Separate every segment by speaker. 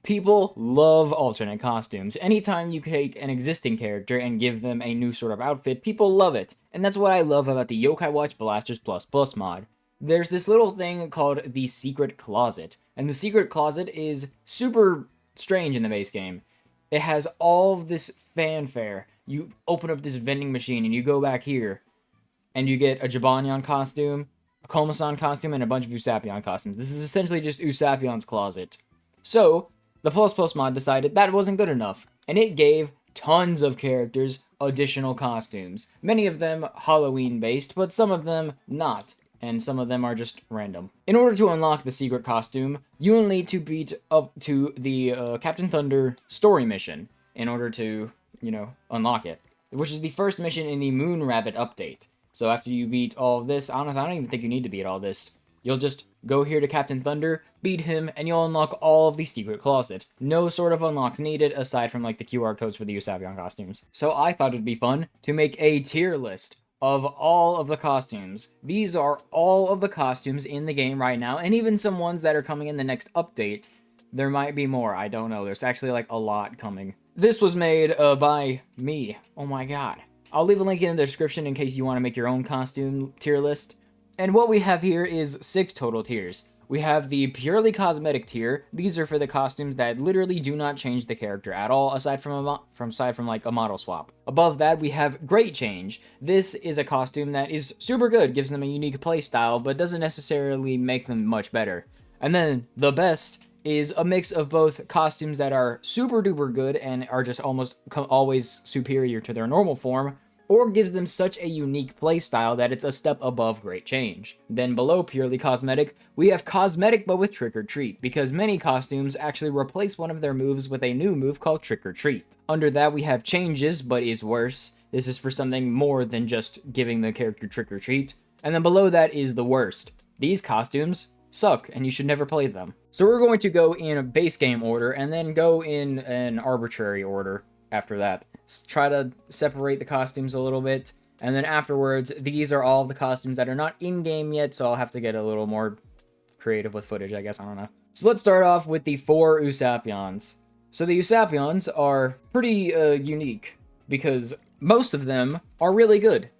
Speaker 1: People love alternate costumes. Anytime you take an existing character and give them a new sort of outfit, people love it. And that's what I love about the Yokai Watch Blasters mod. There's this little thing called the Secret Closet. And the Secret Closet is super strange in the base game. It has all of this fanfare. You open up this vending machine and you go back here and you get a Jibanyan costume, a Komasan costume, and a bunch of Usapion costumes. This is essentially just Usapion's closet. So, the mod decided that wasn't good enough, and it gave tons of characters additional costumes. Many of them Halloween-based, but some of them not, and some of them are just random. In order to unlock the secret costume, you will need to beat up to the Captain Thunder story mission in order to, unlock it, which is the first mission in the Moon Rabbit update. So after you beat all of this, honestly, I don't even think you need to beat all this. You'll just go here to Captain Thunder, beat him, and you'll unlock all of the secret closet. No sort of unlocks needed aside from like the QR codes for the Usapion costumes. So I thought it'd be fun to make a tier list of all of the costumes. These are all of the costumes in the game right now, and even some ones that are coming in the next update. There might be more, I don't know. There's actually like a lot coming. This was made by me. Oh my god. I'll leave a link in the description in case you want to make your own costume tier list. And what we have here is 6 total tiers. We have the purely cosmetic tier. These are for the costumes that literally do not change the character at all, aside from like a model swap. Above that, we have Great Change. This is a costume that is super good, gives them a unique playstyle, but doesn't necessarily make them much better. And then the best is a mix of both costumes that are super duper good and are just almost always superior to their normal form, or gives them such a unique playstyle that it's a step above Great Change. Then below purely cosmetic, we have cosmetic but with Trick or Treat, because many costumes actually replace one of their moves with a new move called Trick or Treat. Under that we have changes but is worse. This is for something more than just giving the character Trick or Treat. And then below that is the worst. These costumes suck and you should never play them. So we're going to go in a base game order and then go in an arbitrary order after that. Try to separate the costumes a little bit, and then afterwards, these are all the costumes that are not in-game yet, so I'll have to get a little more creative with footage, I guess, I don't know. So let's start off with the 4 Usapions. So the Usapions are pretty unique, because most of them are really good.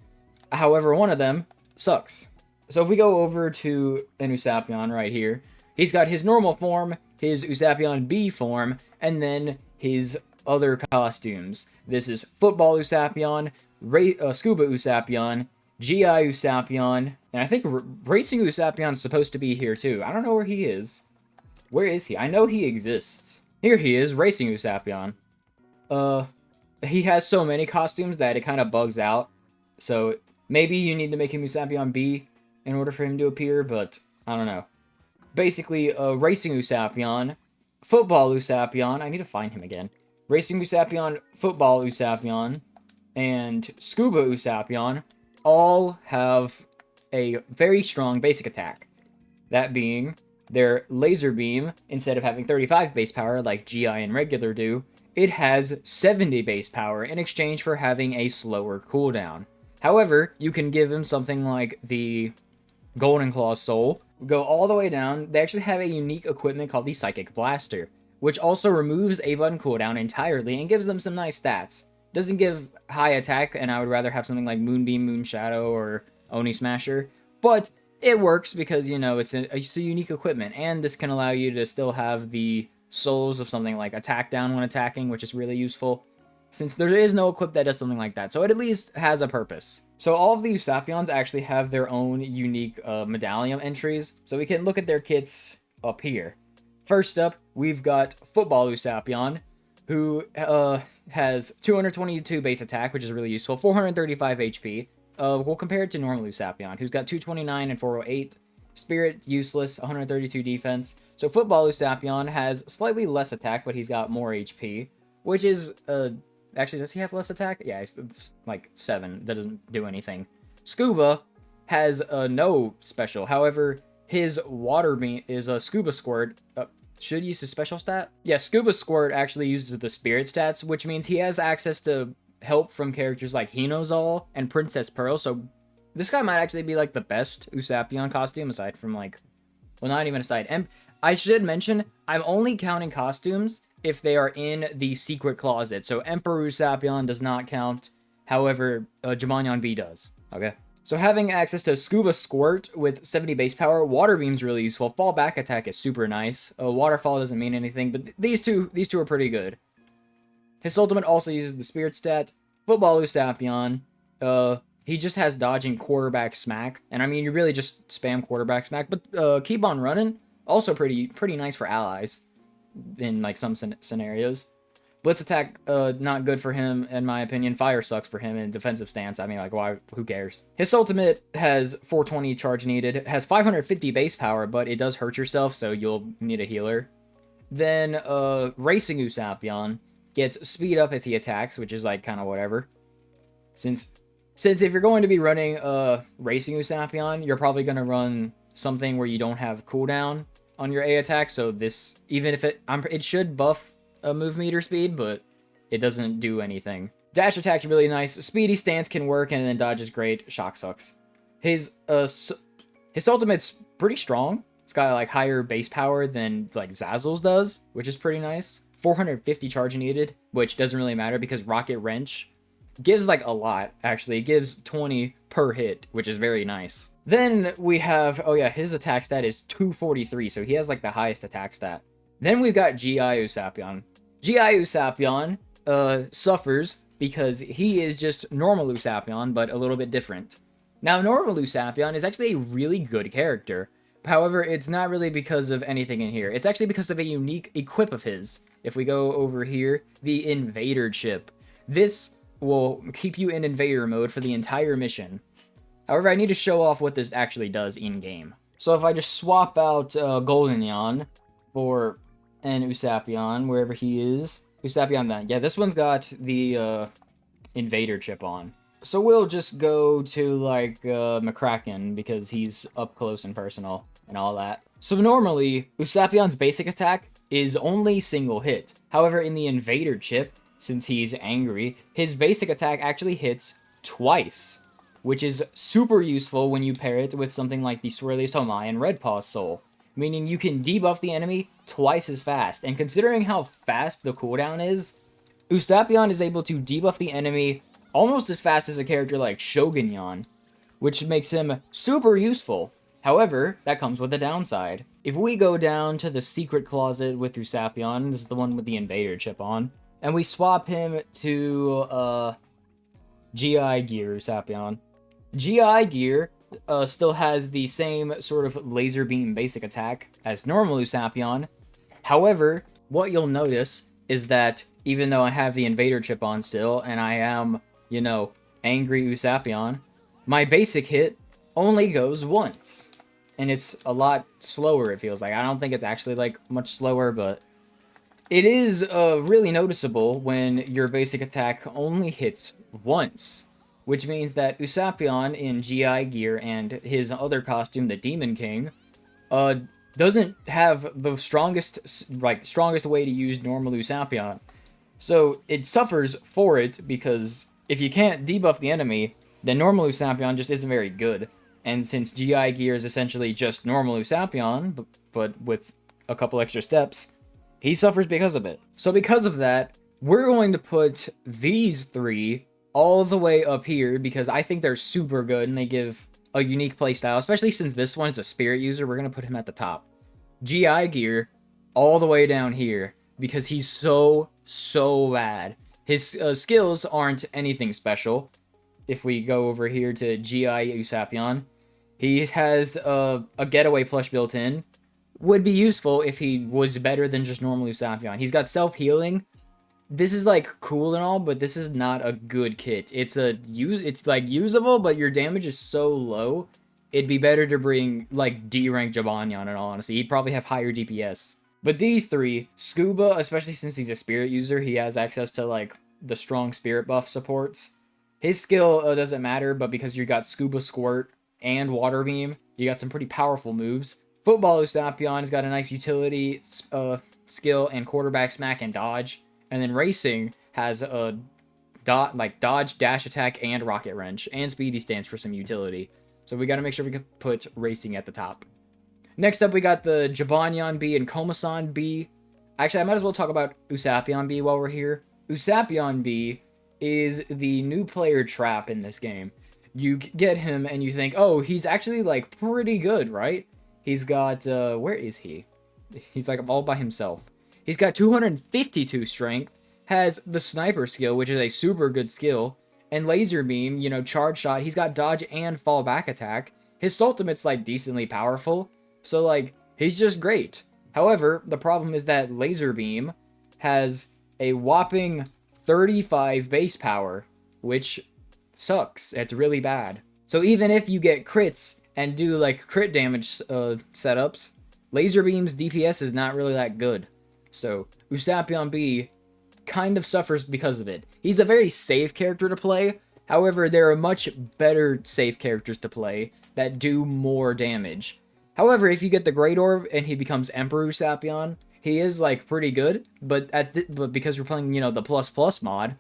Speaker 1: However, one of them sucks. So if we go over to an Usapion right here, he's got his normal form, his Usapion B form, and then his other costumes. This is Football Usapion, Scuba Usapion, GI Usapion, and I think Racing Usapion is supposed to be here too. I don't know where he is. Where is he? I know he exists. Here he is, Racing Usapion. He has so many costumes that it kind of bugs out. So maybe you need to make him Usapion B in order for him to appear, but I don't know. Basically, Racing Usapion, Football Usapion, I need to find him again. Racing Usapion, Football Usapion, and Scuba Usapion all have a very strong basic attack. That being, their Laser Beam, instead of having 35 base power like GI and regular do, it has 70 base power in exchange for having a slower cooldown. However, you can give them something like the Golden Claw Soul, go all the way down. They actually have a unique equipment called the Psychic Blaster, which also removes a button cooldown entirely and gives them some nice stats. Doesn't give high attack, and I would rather have something like Moonbeam, Moonshadow, or Oni Smasher, but it works because, it's a unique equipment, and this can allow you to still have the souls of something like Attack Down when attacking, which is really useful, since there is no equip that does something like that, so it at least has a purpose. So all of the Usapions actually have their own unique medallion entries, so we can look at their kits up here. First up, we've got Football Usapion, who has 222 base attack, which is really useful, 435 HP. We'll compare it to normal Usapion, who's got 229 and 408. Spirit, useless, 132 defense. So Football Usapion has slightly less attack, but he's got more HP, which is, actually, does he have less attack? Yeah, it's like 7. That doesn't do anything. Scuba has no special. However, his Water Beam is a Scuba Squirt. Should use his special stat? Yeah, Scuba Squirt actually uses the Spirit stats, which means he has access to help from characters like Hinozal and Princess Pearl, so this guy might actually be like the best Usapion costume aside from like, well, not even aside. I should mention, I'm only counting costumes if they are in the secret closet. So Emperor Usapion does not count. However, Jumanyon V does. Okay. So having access to Scuba Squirt with 70 base power, Water Beam's really useful. Fallback attack is super nice. Waterfall doesn't mean anything, but these two are pretty good. His ultimate also uses the Spirit stat. Football Usapion, he just has dodge and quarterback smack. And I mean, you really just spam quarterback smack, but keep on running. Also pretty nice for allies in like some scenarios. Blitz attack, not good for him, in my opinion. Fire sucks for him in defensive stance. I mean, like, why? Who cares? His ultimate has 420 charge needed. It has 550 base power, but it does hurt yourself, so you'll need a healer. Then, Racing Usapion gets speed up as he attacks, which is, like, kind of whatever. Since if you're going to be running, Racing Usapion, you're probably going to run something where you don't have cooldown on your A attack, so this, even if it should buff a move meter speed, but it doesn't do anything. Dash attack's really nice. Speedy stance can work, and then dodge is great. Shock sucks. His ultimate's pretty strong. It's got like higher base power than like Zazzle's does, which is pretty nice. 450 charge needed, which doesn't really matter because Rocket Wrench gives like a lot, actually. It gives 20 per hit, which is very nice. Then we have, oh yeah, his attack stat is 243, so he has like the highest attack stat. Then we've got G.I. Usapion. G.I. Usapion suffers because he is just normal Usapion, but a little bit different. Now, normal Usapion is actually a really good character. However, it's not really because of anything in here. It's actually because of a unique equip of his. If we go over here, the Invader chip. This will keep you in Invader mode for the entire mission. However, I need to show off what this actually does in-game. So if I just swap out Goldenyon for an Usapion, wherever he is. Usapion then. Yeah, this one's got the Invader chip on. So we'll just go to, like, McCracken, because he's up close and personal and all that. So normally, Usapion's basic attack is only single hit. However, in the Invader chip, since he's angry, his basic attack actually hits twice, which is super useful when you pair it with something like the Swirly Somai and Red Paw Soul, meaning you can debuff the enemy twice as fast. And considering how fast the cooldown is, Usapion is able to debuff the enemy almost as fast as a character like Shogunyon, which makes him super useful. However, that comes with a downside. If we go down to the secret closet with Usapion, this is the one with the Invader chip on, and we swap him to GI Gear Usapion. GI Gear still has the same sort of laser beam basic attack as normal Usapion. However, what you'll notice is that even though I have the Invader chip on still, and I am, you know, angry Usapion, my basic hit only goes once. And it's a lot slower, it feels like. I don't think it's actually, like, much slower, but it is really noticeable when your basic attack only hits once. Which means that Usapion in GI gear and his other costume, the Demon King, doesn't have the strongest way to use normal Usapion. So it suffers for it because if you can't debuff the enemy, then normal Usapion just isn't very good. And since GI gear is essentially just normal Usapion, but with a couple extra steps, he suffers because of it. So because of that, we're going to put these three all the way up here because I think they're super good and they give a unique playstyle, especially since this one's a spirit user. We're going to put him at the top. GI gear all the way down here because he's so bad. His skills aren't anything special. If we go over here to GI Usapion, he has a getaway plush built in. Would be useful if he was better than just normal Usapion. He's got self-healing. This is, like, cool and all, but this is not a good kit. It's like, usable, but your damage is so low, it'd be better to bring, like, D-rank Jumanyon, in all honesty. He'd probably have higher DPS. But these three, Scuba, especially since he's a spirit user, he has access to, like, the strong spirit buff supports. His skill doesn't matter, but because you got Scuba Squirt and Water Beam, you got some pretty powerful moves. Football Usapion has got a nice utility skill and quarterback smack and dodge. And then Racing has a dodge, dash attack, and rocket wrench, and speedy stance for some utility. So we got to make sure we can put Racing at the top. Next up, we got the Jibanyan B and Komasan B. Actually, I might as well talk about Usapion B while we're here. Usapion B is the new player trap in this game. You get him and you think, oh, he's actually, like, pretty good, right? He's got, where is he? He's, like, all by himself. He's got 252 strength, has the sniper skill, which is a super good skill, and laser beam, you know, charge shot. He's got dodge and fall back attack. His ultimate's, like, decently powerful, so, like, he's just great. However, the problem is that laser beam has a whopping 35 base power, which sucks. It's really bad. So even if you get crits and do like crit damage setups, laser beam's DPS is not really that good. So Usapion B kind of suffers because of it. He's a very safe character to play. However, there are much better safe characters to play that do more damage. However, if you get the Great Orb and he becomes Emperor Usapion, he is like pretty good, but but because you're playing, you know, the plus mod,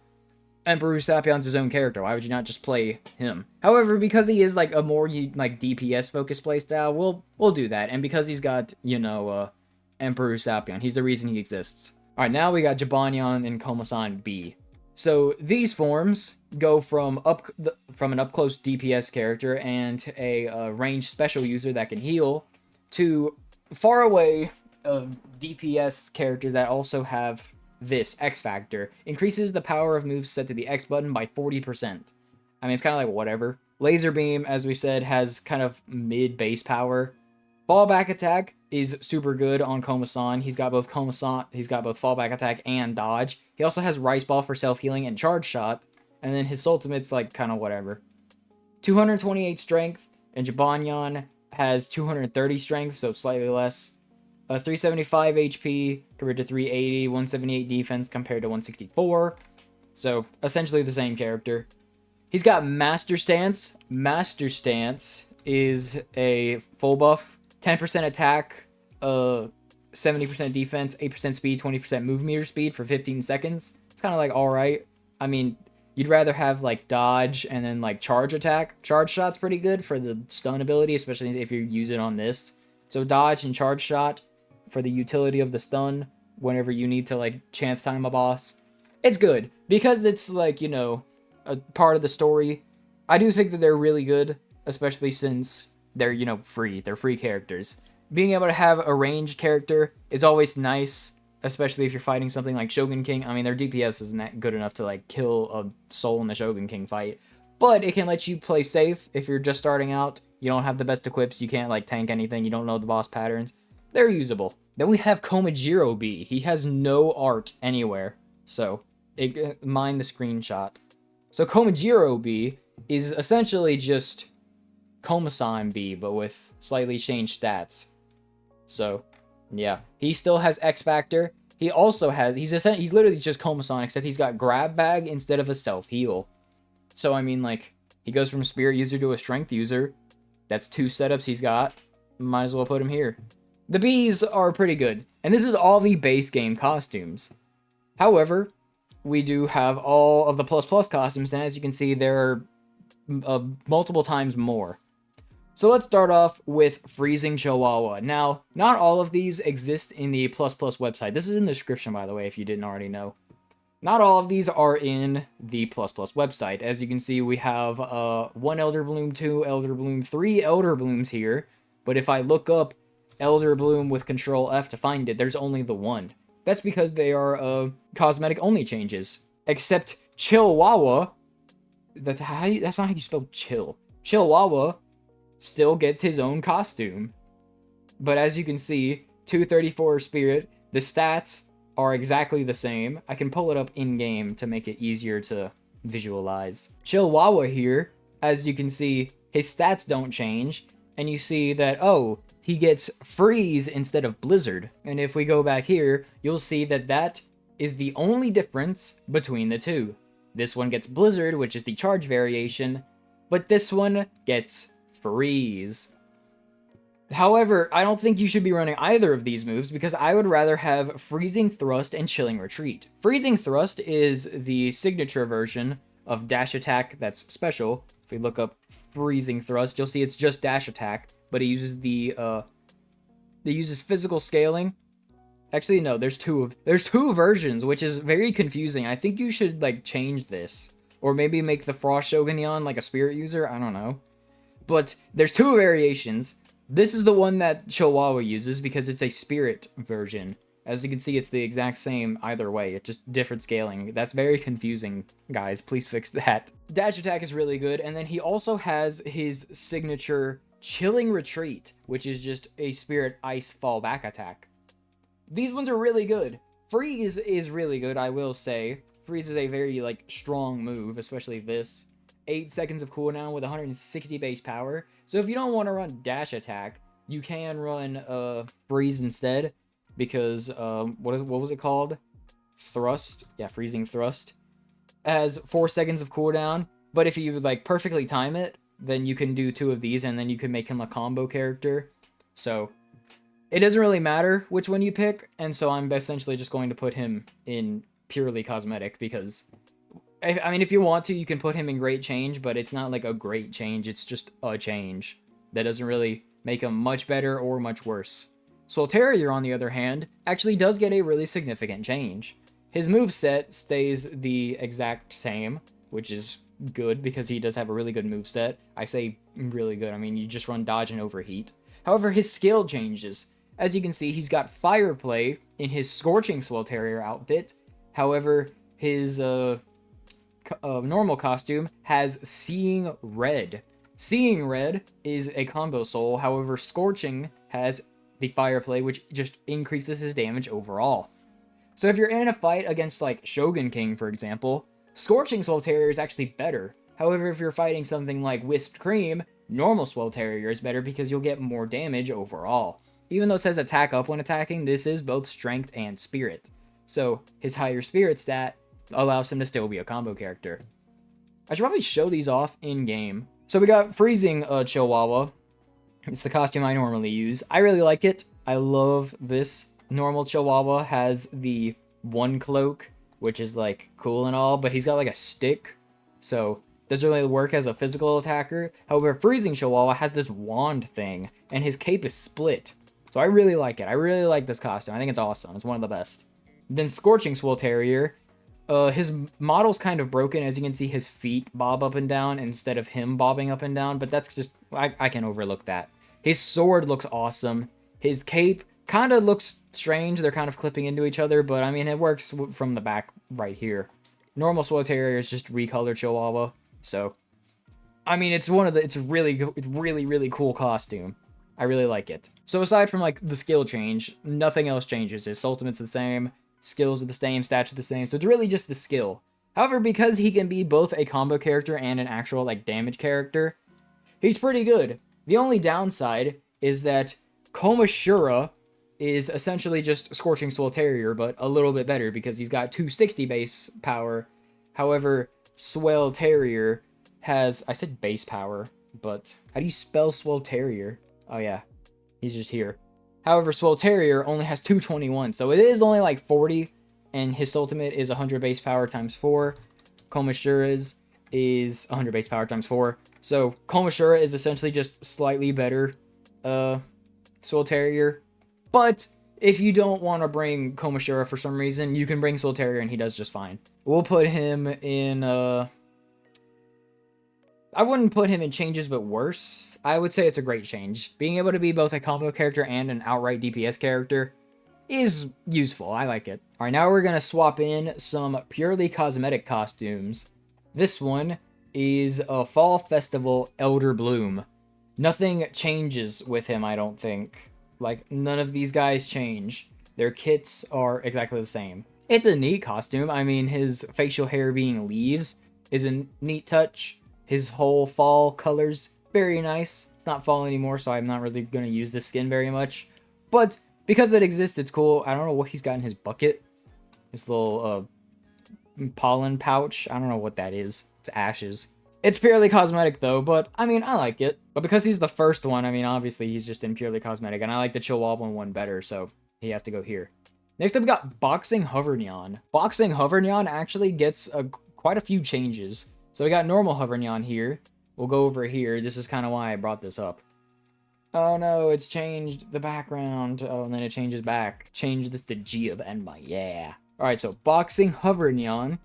Speaker 1: Emperor Usapion's his own character. Why would you not just play him? However, because he is like a more like DPS focused playstyle, we'll do that. And because he's got, you know, Emperor Usapion, he's the reason he exists. All right, now we got Jibanyan and Komasan B. So these forms go from an up close DPS character and a ranged special user that can heal to far away DPS characters that also have this X factor. Increases the power of moves set to the X button by 40%. I mean, it's kind of like whatever. Laser beam, as we said, has kind of mid base power. Fallback attack is super good on Komasan. He's got both fallback attack and dodge. He also has Rice Ball for self-healing and charge shot. And then his ultimate's like kind of whatever. 228 strength, and Jibanyan has 230 strength, so slightly less. 375 HP compared to 380, 178 defense compared to 164. So essentially the same character. He's got Master Stance. Master Stance is a full buff. 10% attack, 70% defense, 8% speed, 20% move meter speed for 15 seconds. It's kind of like alright. I mean, you'd rather have like dodge and then like charge attack. Charge shot's pretty good for the stun ability, especially if you use it on this. So dodge and charge shot for the utility of the stun whenever you need to like chance time a boss. It's good because it's like, you know, a part of the story. I do think that they're really good, especially since they're, you know, free. They're free characters. Being able to have a ranged character is always nice, especially if you're fighting something like Shogun King. I mean, their DPS isn't that good enough to, like, kill a soul in the Shogun King fight. But it can let you play safe if you're just starting out. You don't have the best equips. You can't, like, tank anything. You don't know the boss patterns. They're usable. Then we have Komajiro B. He has no art anywhere. So, mind the screenshot. So Komajiro B is essentially just Komasan B, but with slightly changed stats. So, yeah. He still has X Factor. He also has... He's literally just Komasan, except he's got Grab Bag instead of a self-heal. So, I mean, like, he goes from Spirit User to a Strength User. That's 2 setups he's got. Might as well put him here. The Bs are pretty good. And this is all the base game costumes. However, we do have all of the plus costumes, and as you can see, there are multiple times more. So let's start off with Freezing Chihuahua. Now, not all of these exist in the plus website. This is in the description, by the way, if you didn't already know. Not all of these are in the plus website. As you can see, we have 1 Elder Bloom, 2 Elder Bloom, 3 Elder Blooms here. But if I look up Elder Bloom with Control F to find it, there's only the one. That's because they are cosmetic only changes. Except Chihuahua, that's not how you spell chill. Chihuahua still gets his own costume. But as you can see, 234 Spirit, the stats are exactly the same. I can pull it up in-game to make it easier to visualize. Chihuahua here, as you can see, his stats don't change, and you see that, oh, he gets Freeze instead of Blizzard. And if we go back here, you'll see that that is the only difference between the two. This one gets Blizzard, which is the charge variation, but this one gets Freeze. However, I don't think you should be running either of these moves because I would rather have Freezing Thrust and Chilling Retreat. Freezing Thrust is the signature version of Dash Attack that's special. If we look up Freezing Thrust, you'll see it's just Dash Attack, but it uses the that uses physical scaling. Actually, no, there's two versions, which is very confusing. I think you should, like, change this. Or maybe make the Frost Shogunyan, like, a spirit user. I don't know. But there's two variations. This is the one that Chihuahua uses because it's a spirit version. As you can see, it's the exact same either way. It's just different scaling. That's very confusing, guys. Please fix that. Dash attack is really good. And then he also has his signature Chilling Retreat, which is just a spirit ice fallback attack. These ones are really good. Freeze is really good, I will say. Freeze is a very, like, strong move, especially this. 8 seconds of cooldown with 160 base power. So if you don't want to run dash attack, you can run freeze instead. Because, what was it called? Thrust? Yeah, freezing thrust. Has 4 seconds of cooldown. But if you, like, perfectly time it, then you can do 2 of these, and then you can make him a combo character. So it doesn't really matter which one you pick, and so I'm essentially just going to put him in purely cosmetic, because, I mean, if you want to, you can put him in Great Change, but it's not like a great change, it's just a change. That doesn't really make him much better or much worse. Swelterior, on the other hand, actually does get a really significant change. His moveset stays the exact same, which is good, because he does have a really good moveset. I say really good, I mean, you just run dodge and overheat. However, his skill changes. As you can see, he's got Fire Play in his Scorching Swelterior outfit. However, his normal costume has Seeing Red. Seeing Red is a combo soul. However, Scorching has the Fire Play, which just increases his damage overall. So if you're in a fight against, like, Shogun King, for example, Scorching Swelterior is actually better. However, if you're fighting something like Whipped Cream, normal Swelterior is better because you'll get more damage overall. Even though it says attack up when attacking, this is both strength and spirit. So his higher spirit stat allows him to still be a combo character. I should probably show these off in-game. So we got Freezing Chihuahua. It's the costume I normally use. I really like it. I love this. Normal Chihuahua has the one cloak, which is, like, cool and all, but he's got, like, a stick. So doesn't really work as a physical attacker. However, Freezing Chihuahua has this wand thing, and his cape is split. So I really like it. I really like this costume. I think it's awesome. It's one of the best. Then Scorching Swelterior. His model's kind of broken. As you can see, his feet bob up and down instead of him bobbing up and down. But that's just... I can overlook that. His sword looks awesome. His cape kind of looks strange. They're kind of clipping into each other. But, I mean, it works from the back right here. Normal Swelterior is just recolored Chihuahua. So, I mean, it's really cool costume. I really like it. So aside from, like, the skill change, nothing else changes. His ultimate's the same, skills are the same, stats are the same, so it's really just the skill. However, because he can be both a combo character and an actual, like, damage character, he's pretty good. The only downside is that Komashura is essentially just Scorching Swelterior, but a little bit better because he's got 260 base power. However, Swelterior has... I said base power, but how do you spell Swelterior? Oh yeah, he's just here. However, Swelterior only has 221, so it is only like 40, and his ultimate is 100 base power times 4. Komashura's is 100 base power times 4. So Komashura is essentially just slightly better Swelterior. But if you don't want to bring Komashura for some reason, you can bring Swelterior and he does just fine. We'll put him in... I wouldn't put him in changes, but worse. I would say it's a great change. Being able to be both a combo character and an outright DPS character is useful. I like it. Alright, now we're going to swap in some purely cosmetic costumes. This one is a Fall Festival Elder Bloom. Nothing changes with him, I don't think. Like, none of these guys change. Their kits are exactly the same. It's a neat costume. I mean, his facial hair being leaves is a neat touch. His whole fall colors, very nice. It's not fall anymore, so I'm not really going to use this skin very much. But because it exists, it's cool. I don't know what he's got in his bucket. His little pollen pouch. I don't know what that is. It's ashes. It's purely cosmetic, though, but, I mean, I like it. But because he's the first one, I mean, obviously, he's just in purely cosmetic, and I like the Chihuahua one better, so he has to go here. Next up, we got Boxing Hovernyan. Boxing Hovernyan actually gets quite a few changes. So we got normal Hovernyan here. We'll go over here. This is kind of why I brought this up. Oh no, it's changed the background. Oh, and then it changes back. Change this to G of Enma. Yeah. Alright, so Boxing Hover Neon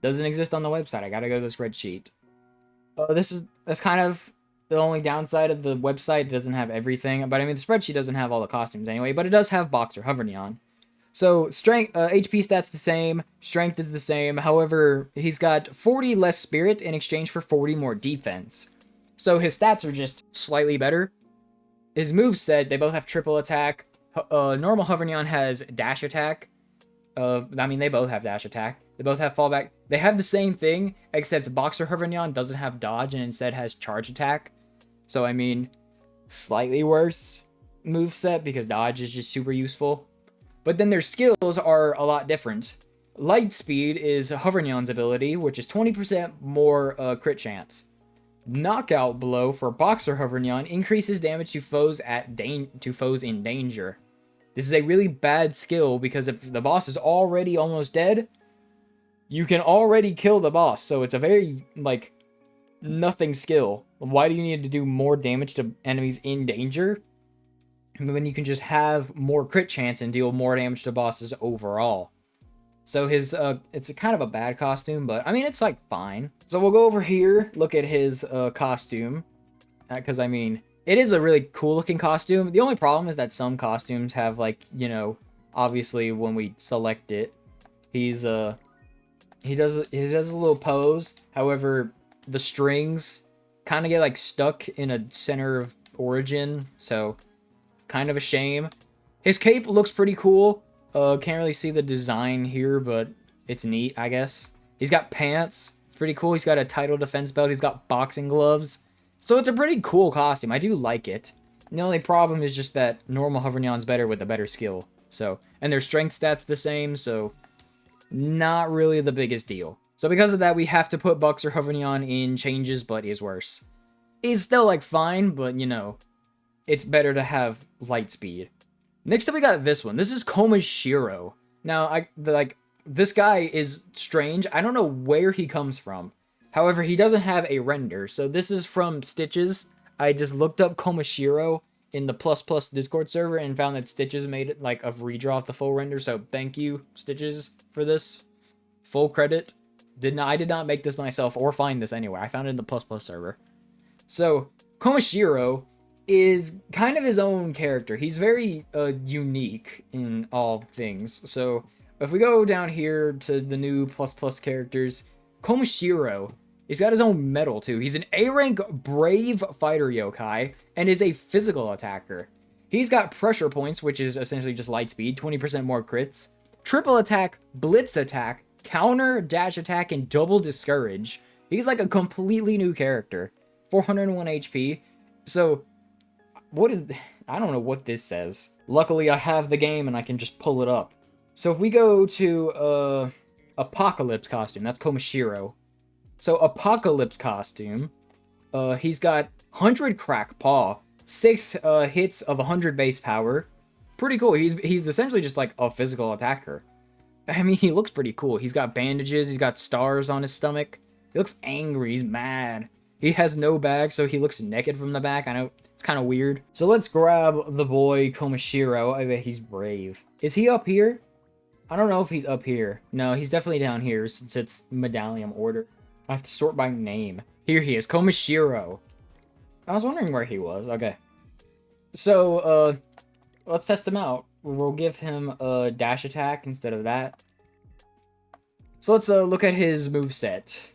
Speaker 1: doesn't exist on the website. I gotta go to the spreadsheet. That's kind of the only downside of the website. It doesn't have everything. But I mean, the spreadsheet doesn't have all the costumes anyway, but it does have Boxer Hover Neon. So strength, HP stats the same, strength is the same. However, he's got 40 less spirit in exchange for 40 more defense. So his stats are just slightly better. His moveset, they both have triple attack. Normal Hoverneon has dash attack. I mean, they both have dash attack. They both have fallback. They have the same thing, except Boxer Hoverneon doesn't have dodge and instead has charge attack. So, I mean, slightly worse moveset because dodge is just super useful. But then their skills are a lot different. Light Speed is Hoverneon's ability, which is 20% more crit chance. Knockout Blow for Boxer Hoverneon increases damage to foes in danger. This is a really bad skill because if the boss is already almost dead, you can already kill the boss. So it's a very, like, nothing skill. Why do you need to do more damage to enemies in danger when you can just have more crit chance and deal more damage to bosses overall? So his, it's a kind of a bad costume, but I mean, it's like fine. So we'll go over here, look at his costume, because I mean, it is a really cool looking costume. The only problem is that some costumes have like, you know, obviously when we select it, he does a little pose. However, the strings kind of get like stuck in a center of origin, so kind of a shame. His cape looks pretty cool. Can't really see the design here, but it's neat, I guess. He's got pants. It's pretty cool. He's got a title defense belt. He's got boxing gloves. So it's a pretty cool costume. I do like it. The only problem is just that normal Hoverneon's better with a better skill. So, and their strength stats the same, so not really the biggest deal. So because of that, we have to put Boxer Hoverneon in changes, but is worse. He's still like fine, but you know, it's better to have light speed. Next up, we got this one. This is Komashiro. Now, this guy is strange. I don't know where he comes from. However, he doesn't have a render. So this is from Stitches. I just looked up Komashiro in the ++ Discord server and found that Stitches made it like a redraw of the full render. So thank you, Stitches, for this. Full credit. I did not make this myself or find this anywhere. I found it in the ++ server. So Komashiro is kind of his own character. He's very unique in all things. So if we go down here to the new ++ characters, Komashiro, he's got his own medal too. He's an A-rank brave fighter yokai and is a physical attacker. He's got pressure points, which is essentially just light speed, 20% more crits, triple attack, blitz attack, counter, dash attack, and double discourage. He's like a completely new character. 401 HP. So I don't know what this says. Luckily, I have the game and I can just pull it up. So if we go to Apocalypse costume, that's Komashiro. So Apocalypse costume, he's got 100 crack paw, 6 hits of 100 base power. Pretty cool. He's essentially just like a physical attacker. I mean, he looks pretty cool. He's got bandages, he's got stars on his stomach. He looks angry, he's mad. He has no bag, so he looks naked from the back. I know, it's kind of weird. So let's grab the boy Komashiro. I bet he's brave. Is he up here? I don't know if he's up here. No, he's definitely down here since it's medallion order. I have to sort by name. Here he is, Komashiro. I was wondering where he was. Okay. So, let's test him out. We'll give him a dash attack instead of that. So let's look at his moveset.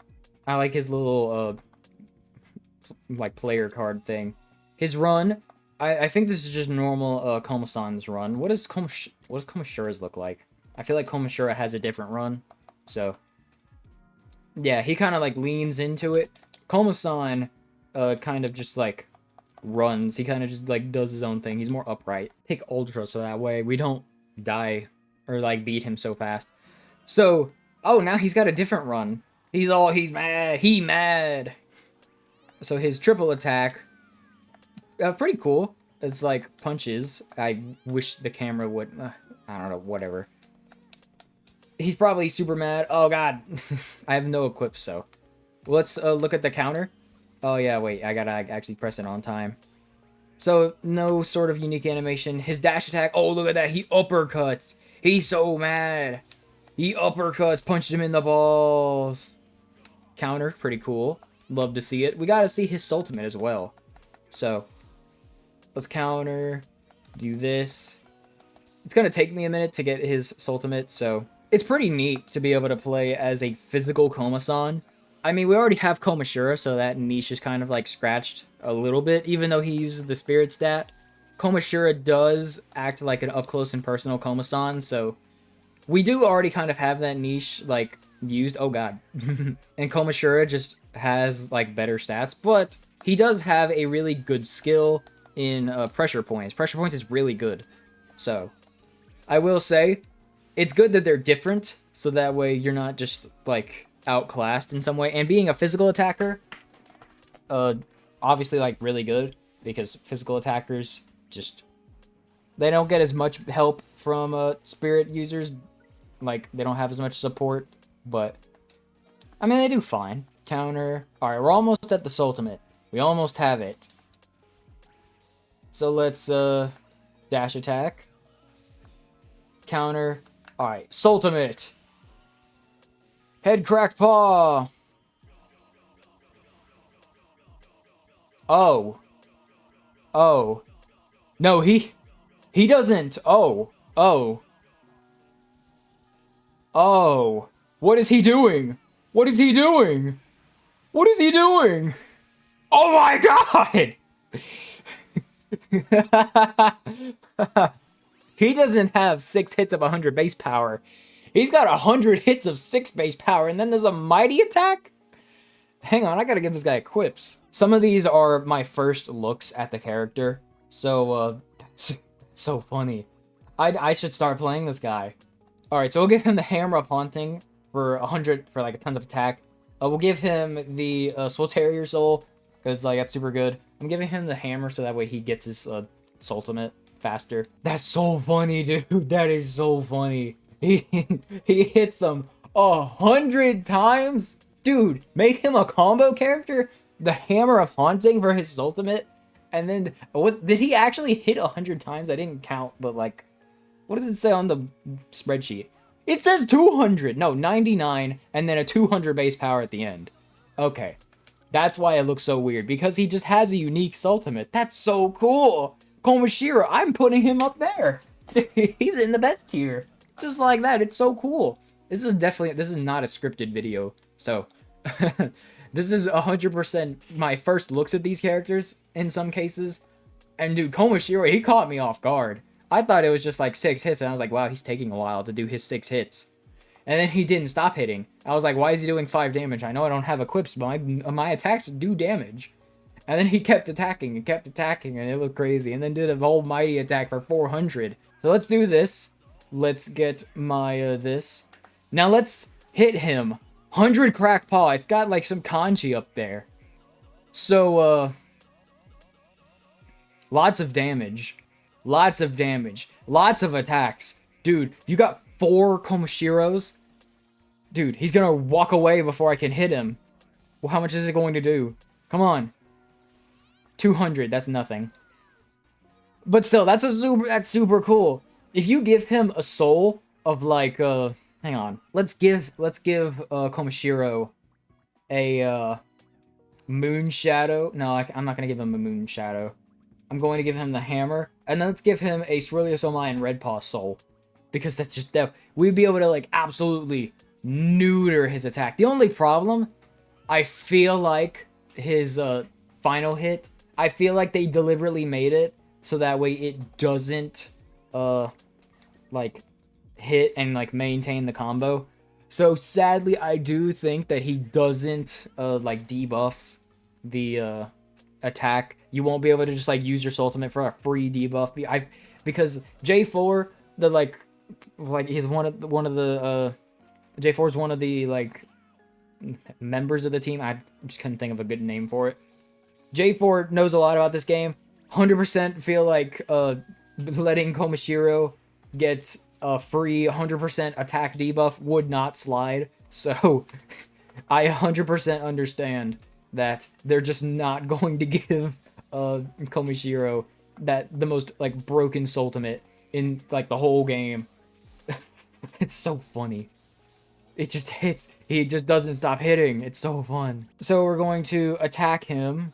Speaker 1: I like his little like player card thing. His run, I think this is just normal Komasan's run. What does Komashira's look like? I feel like Komashira has a different run. So yeah, he kind of like leans into it. Komasan kind of just like runs. He kind of just like does his own thing. He's more upright. Pick Ultra so that way we don't die or like beat him so fast. So, oh, now he's got a different run. He's mad. He mad. So his triple attack, pretty cool. It's like punches. I wish the camera would, I don't know, whatever. He's probably super mad. Oh god. I have no equips, so. Let's look at the counter. Oh yeah, wait, I gotta actually press it on time. So no sort of unique animation. His dash attack, oh look at that, he uppercuts. He's so mad. He uppercuts, punched him in the balls. Counter, pretty cool. Love to see it. We gotta see his ultimate as well. So, let's counter, do this. It's gonna take me a minute to get his ultimate, so it's pretty neat to be able to play as a physical Komasan. I mean, we already have Komashura, so that niche is kind of like scratched a little bit, even though he uses the spirit stat. Komashura does act like an up-close and personal Komasan, so we do already kind of have that niche, like, used. Oh god. And Komashura just has, like, better stats, but he does have a really good skill in pressure points. Pressure points is really good. So, I will say, it's good that they're different, so that way you're not just, like, outclassed in some way. And being a physical attacker, obviously, like, really good, because physical attackers just, they don't get as much help from spirit users. Like, they don't have as much support, but I mean, they do fine. Counter. Alright, we're almost at the ultimate. We almost have it. So let's dash attack. Counter. Alright, ultimate. Head crack paw. Oh. Oh. No, he doesn't. Oh. Oh. Oh. What is he doing? What is he doing? What is he doing? Oh my god! He doesn't have 6 hits of 100 base power. He's got 100 hits of 6 base power, and then there's a mighty attack? Hang on, I gotta give this guy equips. Some of these are my first looks at the character, so, that's so funny. I should start playing this guy. Alright, so we'll give him the Hammer of Haunting for 100, for, like, a tons of attack. We'll give him the Soul Terrier Soul, because, like, that's super good. I'm giving him the Hammer so that way he gets his ultimate faster. That's so funny, dude. That is so funny. He hits him 100 times? Dude, make him a combo character? The Hammer of Haunting for his ultimate? And then, did he actually hit 100 times? I didn't count, but, like, what does it say on the spreadsheet? It says 200! No, 99, and then a 200 base power at the end. Okay. That's why it looks so weird, because he just has a unique ultimate. That's so cool! Komashira, I'm putting him up there! He's in the best tier. Just like that, it's so cool. This is not a scripted video, so... This is 100% my first looks at these characters, in some cases. And dude, Komashira, he caught me off guard. I thought it was just like 6 hits, and I was like, wow, he's taking a while to do his 6 hits. And then he didn't stop hitting. I was like, why is he doing 5 damage? I know I don't have equips, but my attacks do damage. And then he kept attacking and it was crazy. And then did a whole mighty attack for 400. So let's do this. Let's get my, this. Now let's hit him. 100 crack paw. It's got, like, some kanji up there. So, lots of damage. Lots of damage. Lots of attacks. Dude, you got 4 Komashiros? Dude, he's gonna walk away before I can hit him. Well, how much is it going to do? Come on. 200, that's nothing. But still, that's super cool. If you give him a soul of, like, hang on. Let's give Komashiro a, Moon Shadow. No, I'm not gonna give him a Moon Shadow. I'm going to give him the Hammer, and then let's give him a Swirlius Omai and Red Paw Soul. Because that's just, we'd be able to, like, absolutely neuter his attack. The only problem, I feel like his, final hit, I feel like they deliberately made it so that way it doesn't, like, hit and, like, maintain the combo. So, sadly, I do think that he doesn't, like, debuff the, attack. You won't be able to just, like, use your ultimate for a free debuff. Because J4, the, like, he's one of the, J4 is one of the, like, members of the team. I just couldn't think of a good name for it. J4 knows a lot about this game. 100% feel like, letting Komashiro get a free 100% attack debuff would not slide. So, I 100% understand that they're just not going to give Komishiro that the most like broken ultimate in like the whole game. It's so funny. It just hits. He just doesn't stop hitting. It's so fun. So we're going to attack him.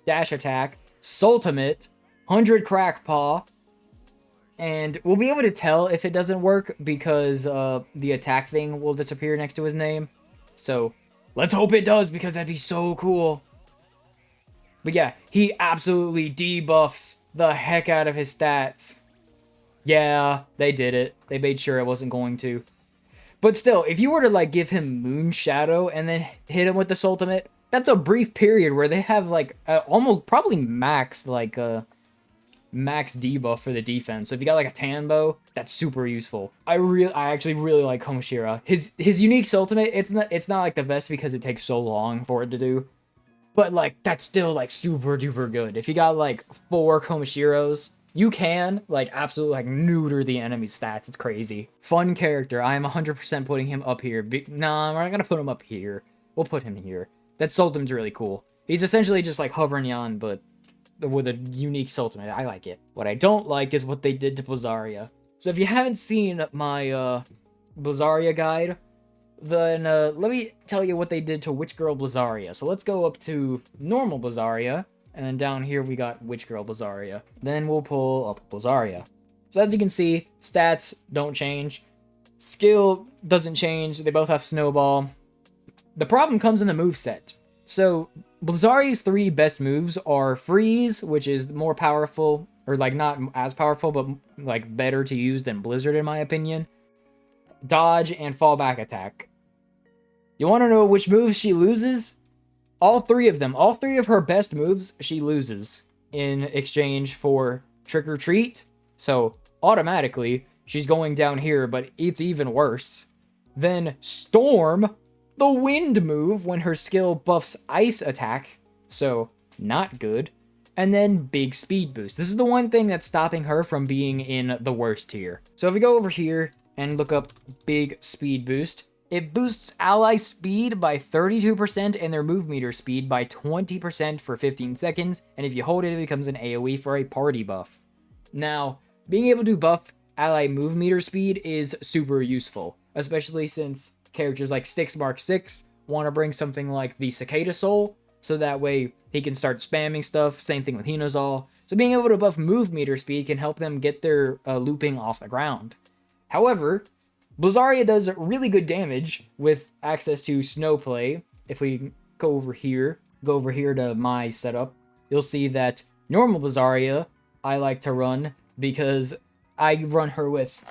Speaker 1: Dash attack. Sultimate. 100 crack paw. And we'll be able to tell if it doesn't work because the attack thing will disappear next to his name. So let's hope it does because that'd be so cool. But yeah, he absolutely debuffs the heck out of his stats. Yeah, they did it. They made sure it wasn't going to. But still, if you were to like give him Moon Shadow and then hit him with the ultimate, that's a brief period where they have like almost probably max max debuff for the defense. So if you got like a Tanbo, that's super useful. I actually really like Komishira. His unique ultimate, it's not like the best because it takes so long for it to do. But like that's still like super duper good. If you got like 4 Komishiros, you can like absolutely like neuter the enemy's stats. It's crazy. Fun character. I am 100% putting him up here. Nah, we're not gonna put him up here. We'll put him here. That Sultim's really cool. He's essentially just like hovering Yan, but with a unique ultimate. I like it. What I don't like is what they did to Blazaria. So if you haven't seen my Blazaria guide, then let me tell you what they did to Witch Girl Blazaria. So let's go up to normal Blazaria, and then down here we got Witch Girl Blazaria. Then we'll pull up Blazaria. So as you can see, stats don't change. Skill doesn't change. They both have Snowball. The problem comes in the moveset. So Blazaria's 3 best moves are Freeze, which is more powerful, or like not as powerful, but like better to use than Blizzard in my opinion. Dodge and Fallback Attack. You want to know which moves she loses? All 3 of them. All 3 of her best moves she loses in exchange for Trick or Treat. So automatically she's going down here, but it's even worse. Then Storm, the wind move when her skill buffs ice attack, so not good. And then big speed boost. This is the one thing that's stopping her from being in the worst tier. So if we go over here and look up big speed boost, it boosts ally speed by 32% and their move meter speed by 20% for 15 seconds. And if you hold it, it becomes an AoE for a party buff. Now, being able to buff ally move meter speed is super useful, especially since characters like Stixmark6 want to bring something like the Cicada Soul, so that way he can start spamming stuff. Same thing with Hinozal. So being able to buff move meter speed can help them get their looping off the ground. However, Blazaria does really good damage with access to Snowplay. If we go over here to my setup, you'll see that normal Blazaria I like to run because I run her with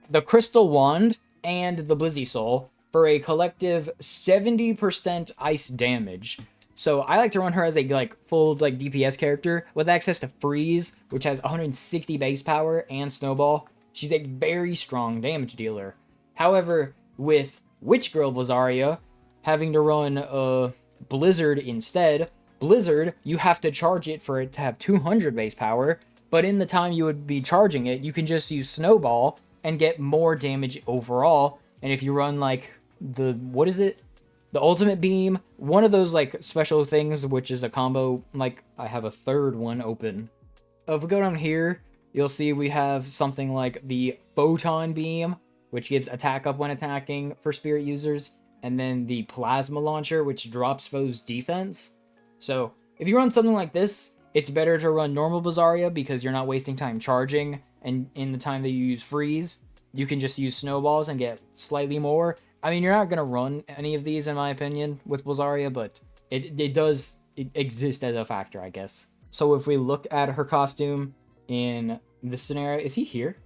Speaker 1: the Crystal Wand and the Blizzy Soul for a collective 70% ice damage. So I like to run her as a like full like DPS character with access to Freeze, which has 160 base power, and Snowball. She's a very strong damage dealer. However, with Witch Girl Blazaria having to run Blizzard instead, Blizzard, you have to charge it for it to have 200 base power, but in the time you would be charging it, you can just use Snowball and get more damage overall. And if you run like the ultimate beam, one of those like special things, which is a combo, like I have a third one open. If we go down here, you'll see we have something like the photon beam, which gives attack up when attacking for spirit users, and then the plasma launcher, which drops foes defense. So if you run something like this, it's better to run normal Blazaria because you're not wasting time charging, and in the time that you use freeze, you can just use snowballs and get slightly more. I mean, you're not going to run any of these, in my opinion, with Blazaria, but it does exist as a factor, I guess. So if we look at her costume in this scenario, is he here?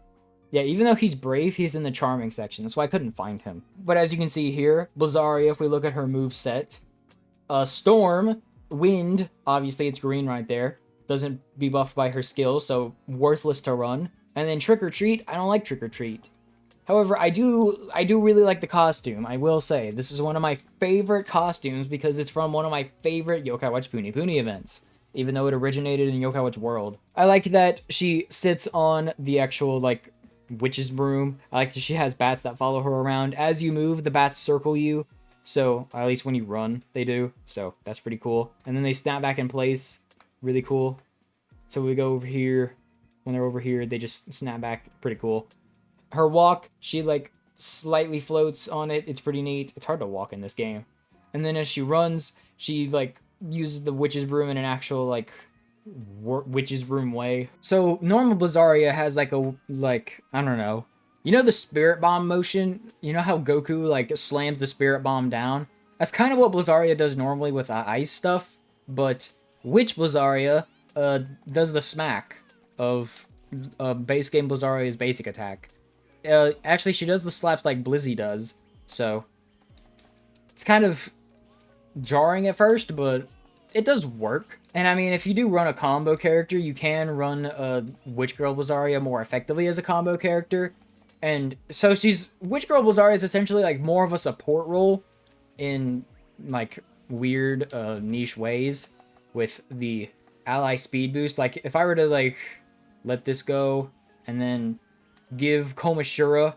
Speaker 1: Yeah, even though he's brave, he's in the charming section. That's why I couldn't find him. But as you can see here, Blazaria, if we look at her move set, Storm, Wind, obviously it's green right there, doesn't be buffed by her skill, so worthless to run. And then Trick or Treat, I don't like Trick or Treat. However, I do really like the costume. I will say, this is one of my favorite costumes because it's from one of my favorite Yokai Watch Puni Puni events, even though it originated in Yokai Watch World. I like that she sits on the actual, like, witch's broom. I like that she has bats that follow her around. As you move, the bats circle you. So, at least when you run, they do. So, that's pretty cool. And then they snap back in place really cool. So we go over here. When they're over here, they just snap back. Pretty cool. Her walk, she like slightly floats on it. It's pretty neat. It's hard to walk in this game. And then as she runs, she like uses the witch's broom in an actual like witch's broom way. So normal Blazzaria has like I don't know. You know the spirit bomb motion? You know how Goku like slams the spirit bomb down? That's kind of what Blazzaria does normally with ice stuff, but Witch Blazzaria does the smack of base game Blazzaria's basic attack. Actually, she does the slaps like Blizzy does, so it's kind of jarring at first, but it does work. And I mean, if you do run a combo character, you can run Witch Girl Blazzaria more effectively as a combo character. And so Witch Girl Blazzaria is essentially like more of a support role in like weird niche ways with the ally speed boost. Like if I were to like let this go and then give Komashura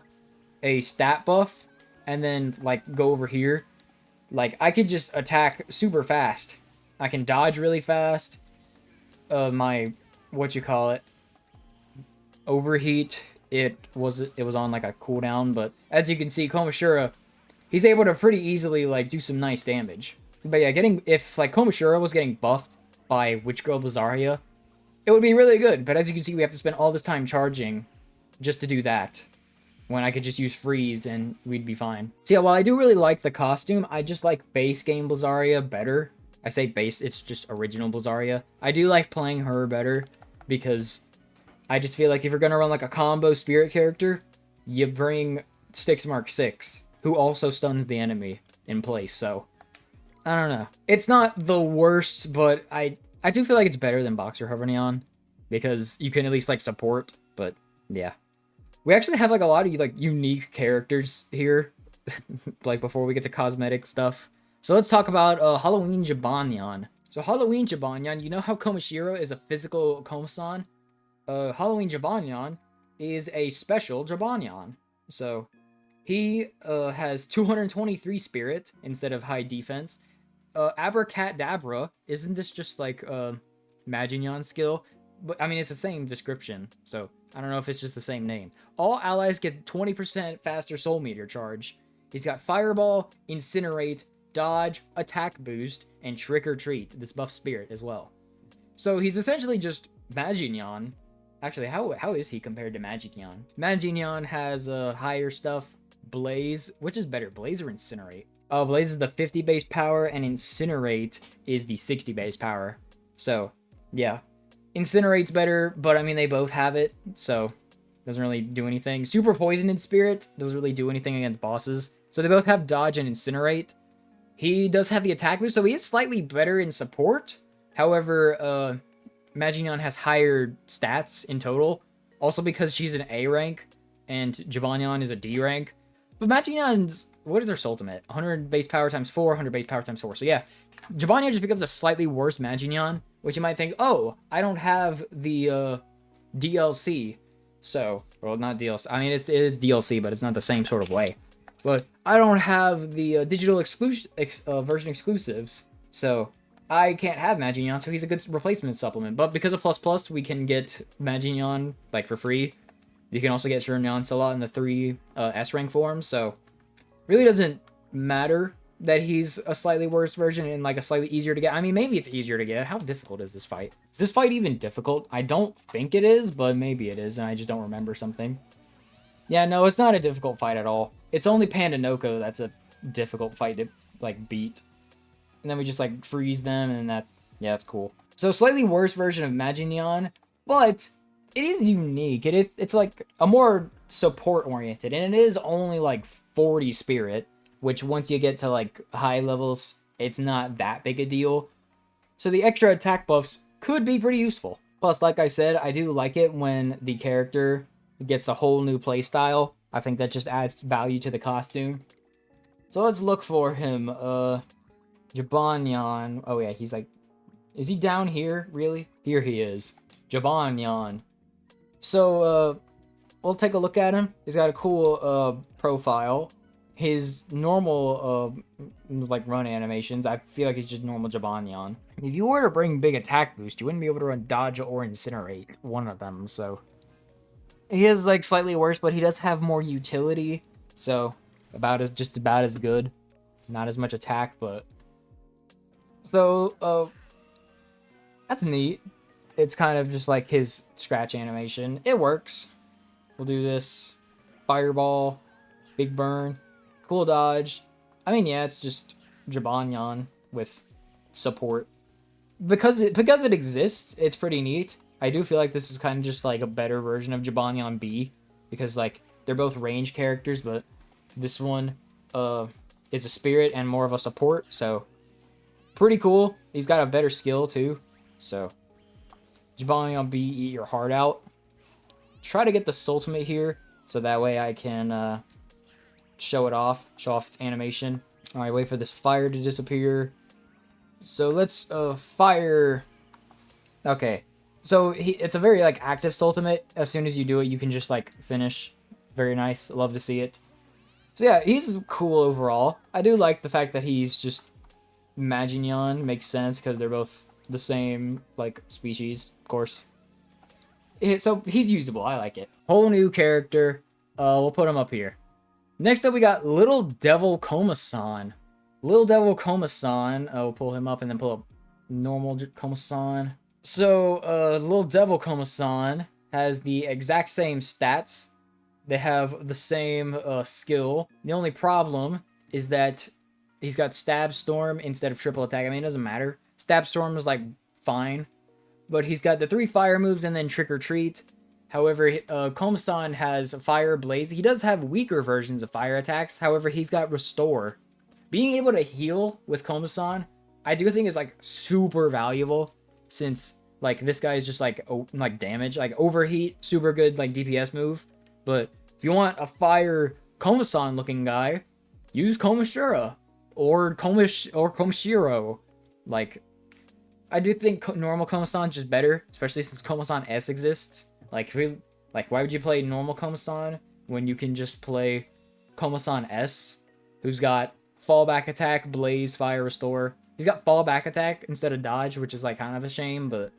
Speaker 1: a stat buff and then like go over here, like I could just attack super fast. I can dodge really fast. My overheat, it was on like a cooldown, but as you can see, Komashura, he's able to pretty easily like do some nice damage. But yeah, if like Komashura was getting buffed by Witch Girl Blazzaria, it would be really good. But as you can see, we have to spend all this time charging just to do that, when I could just use freeze and we'd be fine. So yeah, while I do really like the costume, I just like base game Blazzaria better. I say base, it's just original Blazzaria. I do like playing her better because I just feel like if you're gonna run like a combo spirit character, you bring Styx Mark 6, who also stuns the enemy in place. So I don't know. It's not the worst, but I do feel like it's better than Boxer Hovernyon because you can at least like support. But yeah, we actually have like a lot of like unique characters here. Like before we get to cosmetic stuff. So let's talk about Halloween Jibanyan. So Halloween Jibanyan, you know how Komashiro is a physical Komasan? Halloween Jibanyan is a special Jibanyan. So he has 223 spirit instead of high defense. Abracadabra, isn't this just like Maginyan skill? But I mean, it's the same description, so I don't know if it's just the same name. All allies get 20% faster soul meter charge. He's got Fireball, Incinerate, Dodge, Attack Boost, and Trick or Treat, this buff spirit as well. So he's essentially just Maginyan. Actually, how is he compared to Maginyan? Maginyan has higher stuff. Blaze, which is better, Blaze or Incinerate? Blaze is the 50 base power, and Incinerate is the 60 base power. So, yeah. Incinerate's better, but I mean, they both have it, so doesn't really do anything. Super Poisoned Spirit doesn't really do anything against bosses. So they both have Dodge and Incinerate. He does have the attack boost, so he is slightly better in support. However, Maginyan has higher stats in total. Also because she's an A rank, and Jibanyan is a D rank. But Maginyan's, what is her ultimate? 100 base power times 4, 100 base power times 4. So yeah, Jibanyan just becomes a slightly worse Maginyan, which you might think, oh, I don't have the DLC. So, well, not DLC. I mean, it is DLC, but it's not the same sort of way. But I don't have the digital version exclusives, so I can't have Maginyan, so he's a good replacement supplement. But because of Plus, we can get Maginyan, like, for free. You can also get Shurinya a lot in the 3 S rank forms, so really doesn't matter that he's a slightly worse version and like a slightly easier to get. I mean, maybe it's easier to get. How difficult is this fight? Is this fight even difficult? I don't think it is, but maybe it is, and I just don't remember something. Yeah, no, it's not a difficult fight at all. It's only Pandanoko that's a difficult fight to like beat. And then we just like freeze them, and that, yeah, that's cool. So slightly worse version of Maginyan, but it is unique. It's like a more support oriented, and it is only like 40 spirit, which once you get to like high levels, it's not that big a deal. So the extra attack buffs could be pretty useful. Plus, like I said, I do like it when the character gets a whole new playstyle. I think that just adds value to the costume. So let's look for him. Jibanyan. Oh yeah, he's like, is he down here, really? Here he is. Jibanyan. So, we'll take a look at him. He's got a cool profile. his normal like run animations, I feel like he's just normal Jibanyan. If you were to bring big attack boost, you wouldn't be able to run dodge or incinerate one of them. So he is like slightly worse, but he does have more utility. So just about as good. Not as much attack, but so that's neat. It's kind of just like his scratch animation. It works. We'll do this. Fireball, big burn, cool dodge. I mean, yeah, it's just Jibanyan with support. Because it exists, it's pretty neat. I do feel like this is kind of just like a better version of Jibanyan B, because like they're both range characters, but this one is a spirit and more of a support, so pretty cool. He's got a better skill too, so Jibanyan B, eat your heart out. Try to get the Sultimate here, so that way I can show off its animation. All right, wait for this fire to disappear. So let's fire. Okay, so it's a very like active Sultimate. As soon as you do it, you can just like finish. Very nice. Love to see it. So yeah, he's cool overall. I do like the fact that he's just Maginon. Makes sense because they're both the same like species, of course. So he's usable. I like it. Whole new character. We'll put him up here. Next up, we got Little Devil Koma-san. Little Devil Koma-san. We'll pull him up and then pull up normal Koma-san. So, Little Devil Koma-san has the exact same stats. They have the same skill. The only problem is that he's got Stab Storm instead of triple attack. I mean, it doesn't matter. Stab Storm is like fine. But he's got the 3 fire moves and then Trick or Treat. However, Koma-san has Fire Blaze. He does have weaker versions of fire attacks. However, he's got Restore. Being able to heal with Koma-san, I do think is like super valuable, since like this guy is just like damage, like Overheat, super good like DPS move. But if you want a fire Koma-san looking guy, use Komashura or Komashiro. Like, I do think normal Koma-san is just better, especially since Koma-san S exists. Like, why would you play normal Koma-san when you can just play Koma-san S, who's got fallback attack, blaze, fire, restore. He's got fallback attack instead of dodge, which is like kind of a shame, but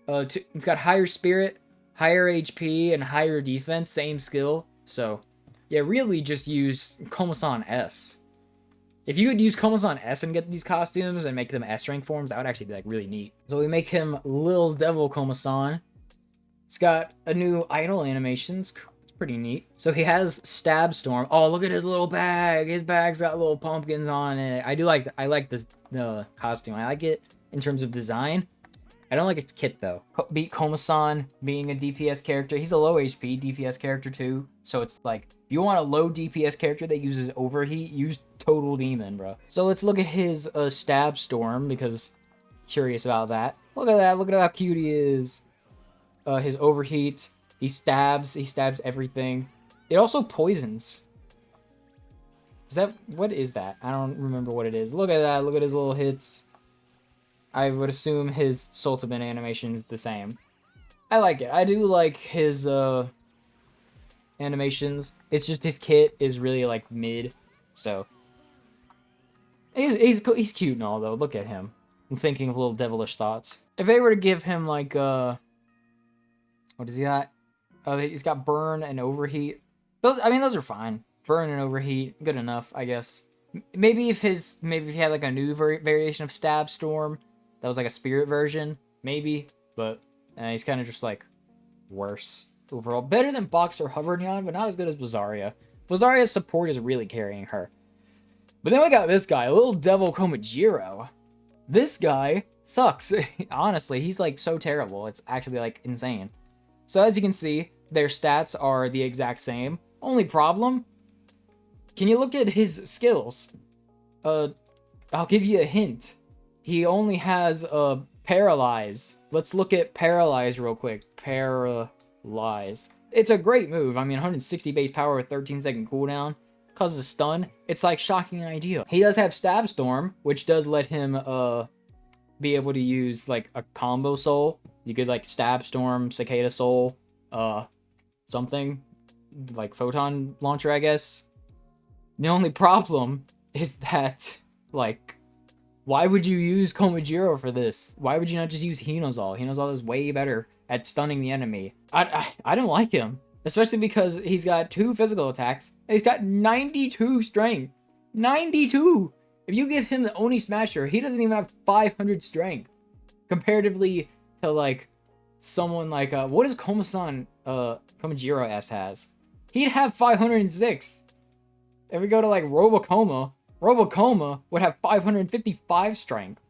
Speaker 1: it's got higher spirit, higher HP, and higher defense, same skill. So yeah, really just use Koma-san S. If you could use Koma-san S and get these costumes and make them S rank forms, that would actually be like really neat. So we make him Lil Devil Koma-san. It's got a new idol animations. It's pretty neat. So he has Stab Storm. Oh, look at his little bag. His bag's got little pumpkins on it. I like this the costume. I like it in terms of design. I don't like its kit though. Beat Koma-san being a DPS character. He's a low HP DPS character too. So it's like, if you want a low DPS character that uses Overheat, use Total Demon, bro. So let's look at his Stab Storm, because curious about that. Look at that. Look at how cute he is. His Overheat. He stabs everything. It also poisons. What is that? I don't remember what it is. Look at that. Look at his little hits. I would assume his Sultimate animation is the same. I like it. I do like his animations. It's just his kit is really like mid. So he's cute and all though. Look at him. I'm thinking of little devilish thoughts. If they were to give him like what does he got? He's got burn and overheat. Those are fine. Burn and overheat, good enough, I guess. Maybe if he had like a new variation of Stab Storm, that was like a spirit version, maybe. But he's kind of just like worse overall. Better than Boxer Hovernyan, but not as good as Bazaria. Bazaria's support is really carrying her. But then we got this guy, Little Devil Komajiro. This guy sucks. Honestly, he's like so terrible. It's actually like insane. So as you can see, their stats are the exact same. Only problem, can you look at his skills? I'll give you a hint. He only has Paralyze. Let's look at Paralyze real quick. Paralyze. It's a great move. I mean, 160 base power with 13-second cooldown. Causes stun. It's like shocking and ideal. He does have Stab Storm, which does let him be able to use like a combo soul. You could like Stab Storm, Cicada Soul, something like Photon Launcher, I guess. The only problem is that, like, why would you use Komajiro for this? Why would you not just use Hinozal? Hinozal is way better at stunning the enemy. I don't like him. Especially because he's got 2 physical attacks, and he's got 92 strength. 92! If you give him the Oni Smasher, he doesn't even have 500 strength. Comparatively to, like, someone like, what does Komajiro S has? He'd have 506. If we go to, like, Robocoma would have 555 strength.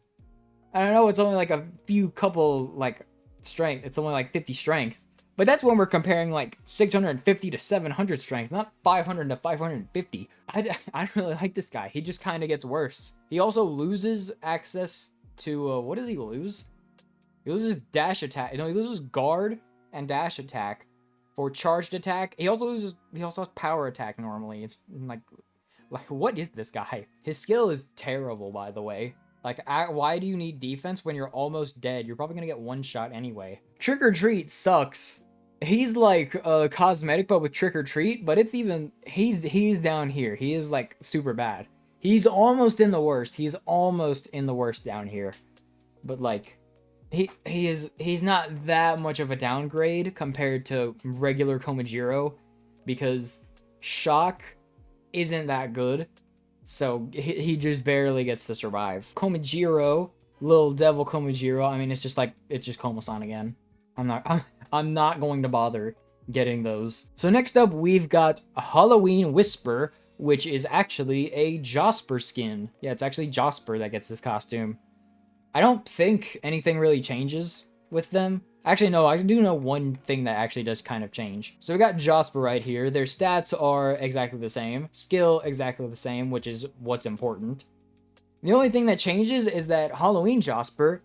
Speaker 1: I don't know, it's only, like, a few couple, like, strength. It's only, like, 50 strength. But that's when we're comparing, like, 650 to 700 strength, not 500 to 550. I don't really like this guy. He just kind of gets worse. He also loses access to, what does he lose? He loses dash attack. No, he loses guard and dash attack for charged attack. He also has power attack normally. It's, like, what is this guy? His skill is terrible, by the way. Like, why do you need defense when you're almost dead? You're probably gonna get one shot anyway. Trick or Treat sucks. He's like cosmetic, but with Trick or Treat, but it's even, he's down here. He is like super bad. He's almost in the worst. He's almost in the worst down here. But like, he's not that much of a downgrade compared to regular Komajiro, because Shock isn't that good. So he just barely gets to survive. Komajiro, Little Devil Komajiro, I mean, it's just Komasan again. I'm not going to bother getting those. So next up, we've got Halloween Whisper, which is actually a Jasper skin. Yeah, it's actually Jasper that gets this costume. I don't think anything really changes with them. Actually, no, I do know one thing that actually does kind of change. So we got Jasper right here. Their stats are exactly the same. Skill exactly the same, which is what's important. The only thing that changes is that Halloween Jasper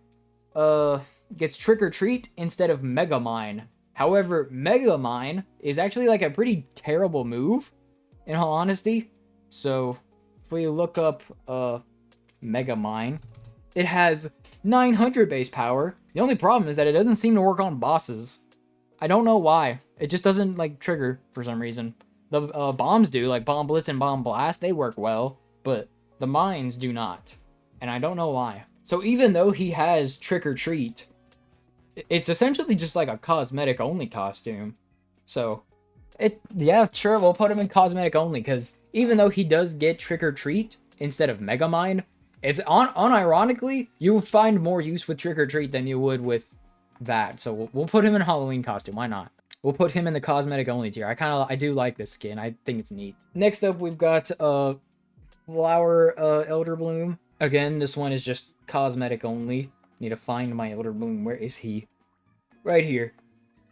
Speaker 1: gets Trick or Treat instead of Mega Mine. However, Mega Mine is actually like a pretty terrible move, in all honesty. So if we look up Mega Mine, it has 900 base power. The only problem is that it doesn't seem to work on bosses. I don't know why. It just doesn't like trigger for some reason. The bombs do, like Bomb Blitz and Bomb Blast, they work well, but the mines do not. And I don't know why. So even though he has Trick or Treat, it's essentially just like a cosmetic only costume. So yeah, sure, we'll put him in cosmetic only, because even though he does get Trick or Treat instead of Mega Mine, it's unironically, you will find more use with Trick or Treat than you would with that. So we'll put him in a Halloween costume. Why not? We'll put him in the cosmetic only tier. I do like this skin. I think it's neat. Next up, we've got Flower Elder Bloom. Again, this one is just cosmetic only. Need to find my Elder Bloom. Where is he? Right here.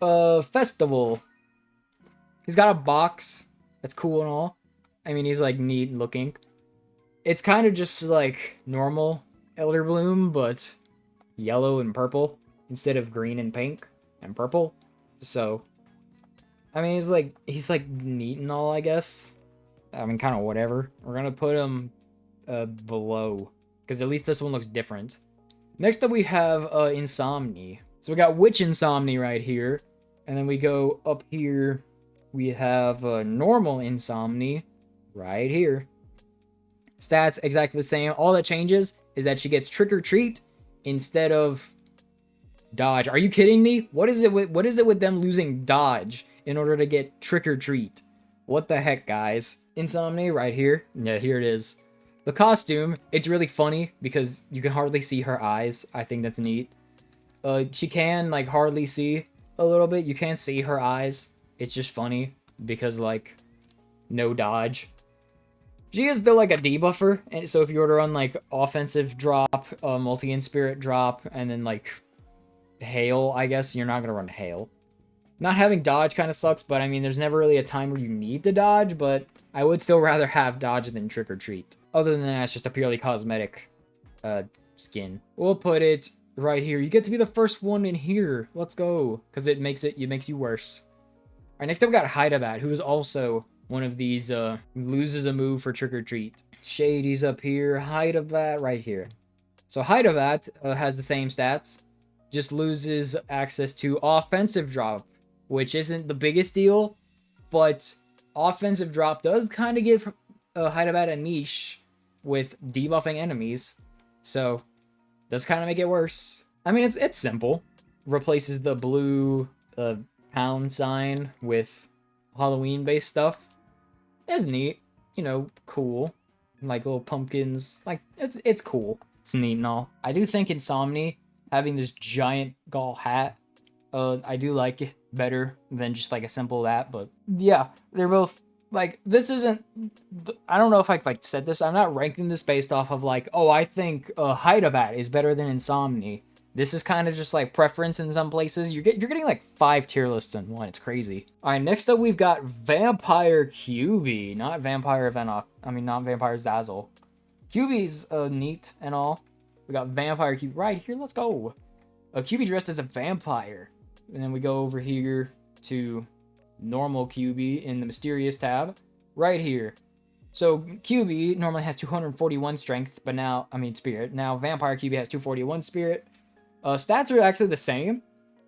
Speaker 1: Festival. He's got a box. That's cool and all. I mean, he's like neat looking. It's kind of just like normal Elder Bloom, but yellow and purple instead of green and pink and purple. So, I mean, he's like neat and all, I guess. I mean, kind of whatever. We're gonna put him below, because at least this one looks different. Next up, we have Insomni. So we got Witch Insomni right here, and then we go up here. We have normal Insomni right here. Stats exactly the same. All that changes is that she gets Trick or Treat instead of Dodge. Are you kidding me? What is it with them losing Dodge in order to get Trick or Treat? What the heck, guys? Insomnia right here. Yeah, here it is. The costume, it's really funny because you can hardly see her eyes. I think that's neat. She can like hardly see a little bit. You can't see her eyes. It's just funny because like no dodge. She is still like a debuffer, and so if you were to run like offensive drop, multi-in-spirit drop, and then like hail, I guess you're not gonna run hail. Not having dodge kind of sucks, but I mean there's never really a time where you need to dodge, but I would still rather have dodge than Trick or Treat. Other than that, it's just a purely cosmetic skin. We'll put it right here. You get to be the first one in here. Let's go, because it makes you worse. All right, next up we got Hydabat, who is also one of these loses a move for Trick or Treat. Shady's up here, Hydabat right here. So Hydabat has the same stats, just loses access to offensive drop, which isn't the biggest deal, but offensive drop does kind of give Hydabat a niche with debuffing enemies, so does kind of make it worse. I mean, it's simple. Replaces the blue pound sign with Halloween-based stuff. It's neat, you know, cool. Like little pumpkins, like it's cool. It's neat and all. I do think Insomni having this giant gall hat, I do like it better than just like a simple that. But yeah, they're both like, this isn't. I don't know if I like said this. I'm not ranking this based off of like, oh, I think Hydabat is better than Insomni. This is kind of just like preference in some places. You're getting like 5 tier lists in one. It's crazy. All right, next up we've got Vampire QB, not Vampire Venoc. I mean, not Vampire Zazzle. QB's neat and all. We got Vampire QB right here. Let's go. QB dressed as a vampire, and then we go over here to normal QB in the Mysterious tab, right here. So QB normally has 241 strength, but now, I mean spirit. Now Vampire QB has 241 spirit. Stats are actually the same,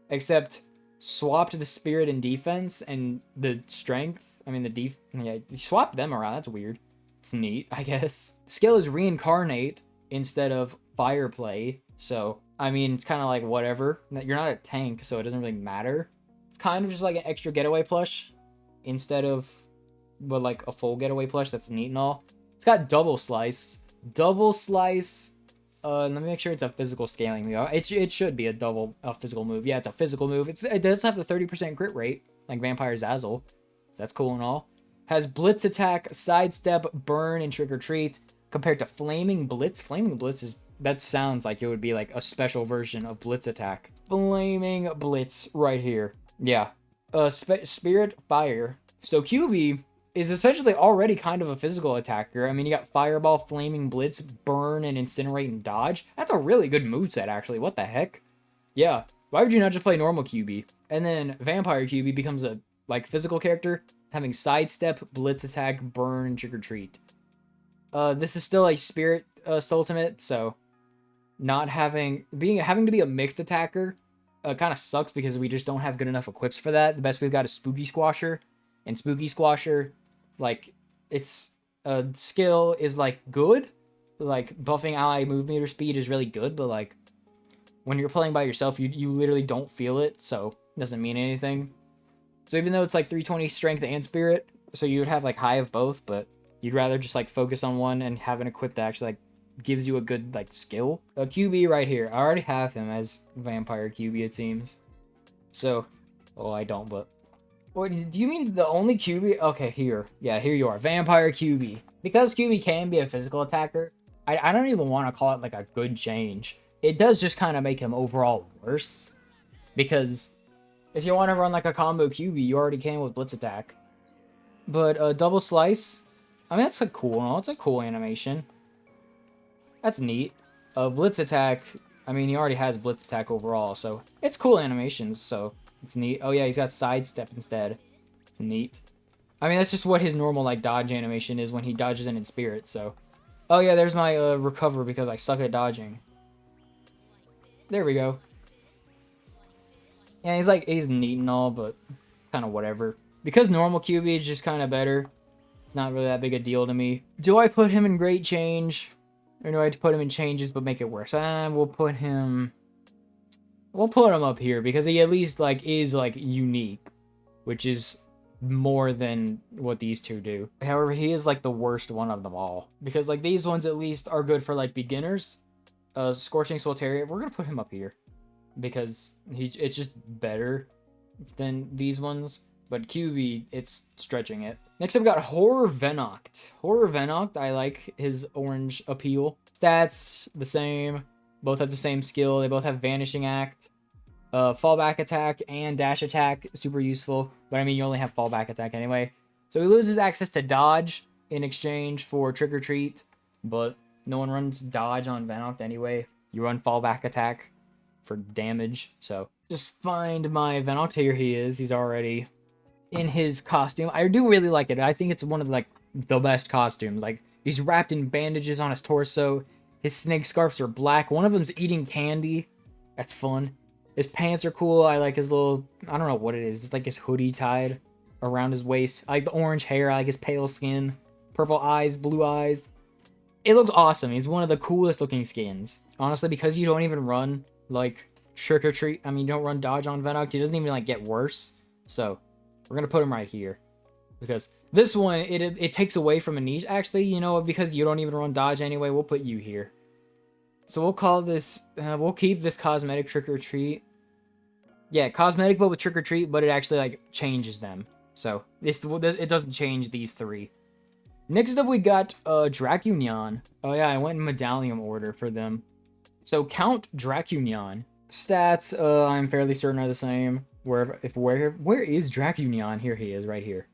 Speaker 1: except swapped the spirit and defense and the strength. I mean, yeah, swapped them around. That's weird. It's neat, I guess. Skill is reincarnate instead of fire play. So, I mean, it's kind of like whatever. You're not a tank, so it doesn't really matter. It's kind of just like an extra getaway plush instead of, but like a full getaway plush. That's neat and all. It's got double slice. Double slice. Let me make sure it's a physical scaling move. It should be a physical move. Yeah, it's a physical move. It does have the 30% crit rate, like Vampire Zazzle. So that's cool and all. Has Blitz Attack, Sidestep, Burn, and Trick or Treat compared to Flaming Blitz. Flaming Blitz that sounds like it would be like a special version of Blitz Attack. Flaming Blitz right here. Yeah. Spirit Fire. So QB is essentially already kind of a physical attacker. I mean, you got Fireball, Flaming Blitz, Burn, and Incinerate and Dodge. That's a really good moveset, actually. What the heck? Yeah. Why would you not just play normal QB? And then Vampire QB becomes a like physical character, having Sidestep, Blitz Attack, Burn, and Trick or Treat. This is still a Spirit ultimate, so not having to be a mixed attacker kind of sucks because we just don't have good enough equips for that. The best we've got is Spooky Squasher, and Spooky Squasher, like, its skill is like good, like buffing ally move meter speed is really good, but like when you're playing by yourself, you literally don't feel it, so it doesn't mean anything. So even though it's like 320 strength and spirit, so you would have like high of both, but you'd rather just like focus on one and have an equip that actually like gives you a good like skill. A QB right here. I already have him as Vampire QB, it seems. So, well, I don't, but wait, do you mean the only QB? Okay, here. Yeah, here you are. Vampire QB. Because QB can be a physical attacker, I don't even want to call it like a good change. It does just kind of make him overall worse. Because if you want to run like a combo QB, you already can with Blitz Attack. But Double Slice, I mean, that's like cool. It's a cool animation. That's neat. Blitz Attack, I mean, he already has Blitz Attack overall, so it's cool animations, so it's neat. Oh yeah, he's got Sidestep instead. It's neat. I mean, that's just what his normal like dodge animation is when he dodges in Spirit, so. Oh yeah, there's my recover because I suck at dodging. There we go. Yeah, he's neat and all, but it's kind of whatever. Because normal QB is just kind of better, it's not really that big a deal to me. Do I put him in Great Change? Or do I have to put him in changes but make it worse? We'll put him up here because he at least like is like unique, which is more than what these two do. However, he is like the worst one of them all because like these ones at least are good for like beginners. Scorching Solitaria, we're gonna put him up here because it's just better than these ones. But QB, it's stretching it. Next, I've got Horror Venoct. Horror Venoct, I like his orange appeal. Stats, the same. Both have the same skill. They both have Vanishing Act. Fallback attack and dash attack, super useful. But I mean, you only have fallback attack anyway. So he loses access to dodge in exchange for Trick or Treat. But no one runs dodge on Venoct anyway. You run fallback attack for damage. So just find my Venoct. Here he is. He's already in his costume. I do really like it. I think it's one of like the best costumes. Like he's wrapped in bandages on his torso. His snake scarves are black. One of them's eating candy. That's fun. His pants are cool. I like his little, I don't know what it is. It's like his hoodie tied around his waist. I like the orange hair. I like his pale skin. purple eyes, blue eyes. It looks awesome. He's one of the coolest looking skins. Honestly, because you don't even run, like, Trick or Treat. I mean, you don't run Dodge on Venox. He doesn't even, like, get worse. So, we're going to put him right here. Because this one, it takes away from a niche. Actually, you know, because you don't even run Dodge anyway, we'll put you here. So, we'll call this, we'll keep this cosmetic Trick or Treat. Yeah, cosmetic, but with Trick or Treat, but it actually, like, changes them. So, it doesn't change these three. Next up, we got Dracunion. Oh yeah, I went in medallion order for them. So Count Dracunion. Stats, I'm fairly certain are the same. Where is Dracunion? Here he is, right here.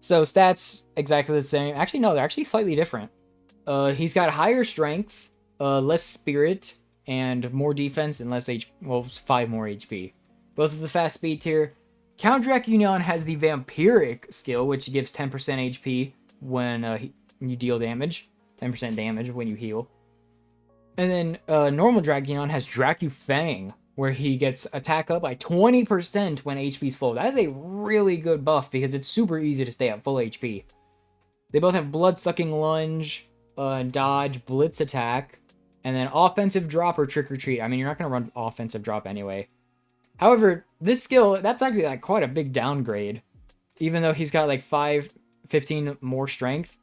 Speaker 1: So stats exactly the same. Actually, no, they're actually slightly different. He's got higher strength, less spirit, and more defense and less 5 more HP. Both of the fast speed tier. Count Dracunion has the vampiric skill, which gives 10% HP when you deal damage. 10% damage when you heal. And then normal Dracunion has Dracufang, where he gets attack up by 20% when HP's full. That is a really good buff because it's super easy to stay at full HP. They both have Blood-Sucking Lunge, Dodge, Blitz Attack, and then Offensive Drop or Trick or Treat. I mean, you're not going to run Offensive Drop anyway. However, this skill, that's actually like quite a big downgrade. Even though he's got like 15 more strength,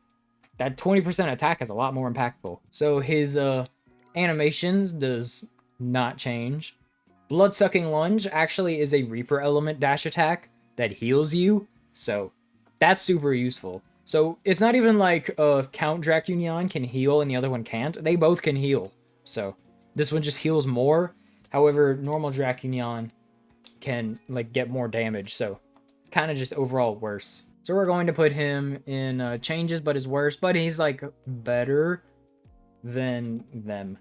Speaker 1: that 20% attack is a lot more impactful. So his animations does not change. Blood-Sucking Lunge actually is a Reaper element dash attack that heals you, so that's super useful. So it's not even like Count Dracunion can heal and the other one can't. They both can heal. So this one just heals more. However, normal Dracunion can like get more damage, so kind of just overall worse. So we're going to put him in changes, but is worse, but he's like better than them.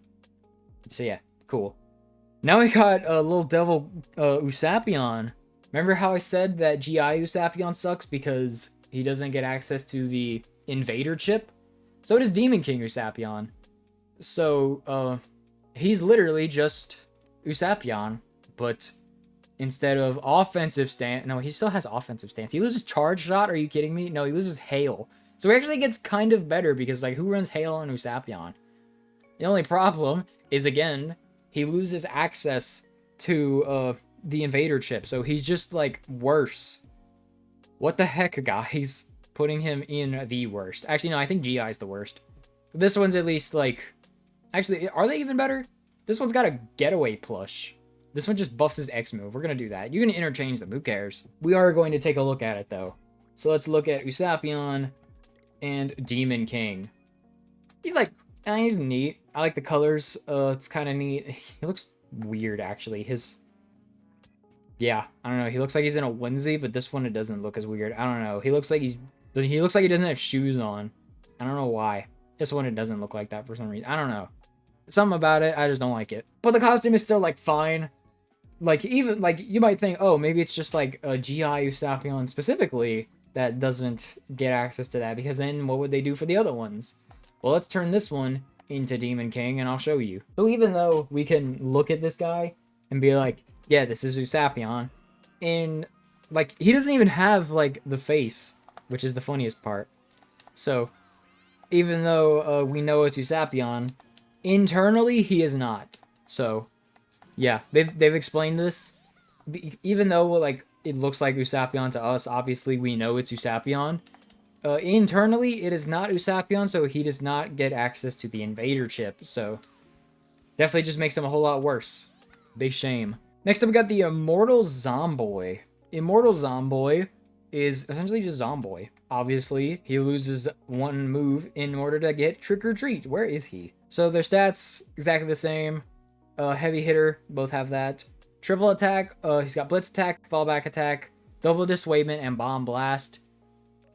Speaker 1: So yeah, cool. Now we got a little devil Usapion. Remember how I said that GI Usapion sucks because he doesn't get access to the Invader chip? So does Demon King Usapion. So he's literally just Usapion, but instead of offensive stance, no, he still has offensive stance. He loses charge shot. Are you kidding me? No, he loses hail. So he actually gets kind of better because like who runs hail on Usapion? The only problem is again, he loses access to the Invader chip. So he's just like worse. What the heck, guys? Putting him in the worst. Actually, no, I think GI is the worst. This one's at least like, actually, are they even better? This one's got a getaway plush. This one just buffs his X move. We're going to do that. You can interchange them. Who cares? We are going to take a look at it, though. So let's look at Usapion and Demon King. He's like, he's neat. I like the colors. It's kind of neat. He looks weird, actually. Yeah, I don't know. He looks like he's in a onesie, but this one, it doesn't look as weird. I don't know. He looks like he doesn't have shoes on. I don't know why. This one, it doesn't look like that for some reason. I don't know. Something about it, I just don't like it. But the costume is still, like, fine. Like, even, like, you might think, oh, maybe it's just, like, a GI Usapion specifically that doesn't get access to that, because then what would they do for the other ones? Well, let's turn this one into Demon King, and I'll show you. So even though we can look at this guy and be like, yeah, this is Usapion, and, like, he doesn't even have, like, the face, which is the funniest part. So, even though we know it's Usapion, internally, he is not. So, yeah, they've explained this. Even though, like, it looks like Usapion to us, obviously we know it's Usapion. Internally, it is not Usapion, so he does not get access to the Invader chip. So, definitely just makes him a whole lot worse. Big shame. Next up, we got the Immortal Zomboy. Immortal Zomboy is essentially just Zomboy. Obviously, he loses one move in order to get Trick or Treat. Where is he? So their stats, exactly the same. Heavy hitter, both have that. Triple attack, he's got Blitz attack, fallback attack, double dissuadement, and Bomb Blast.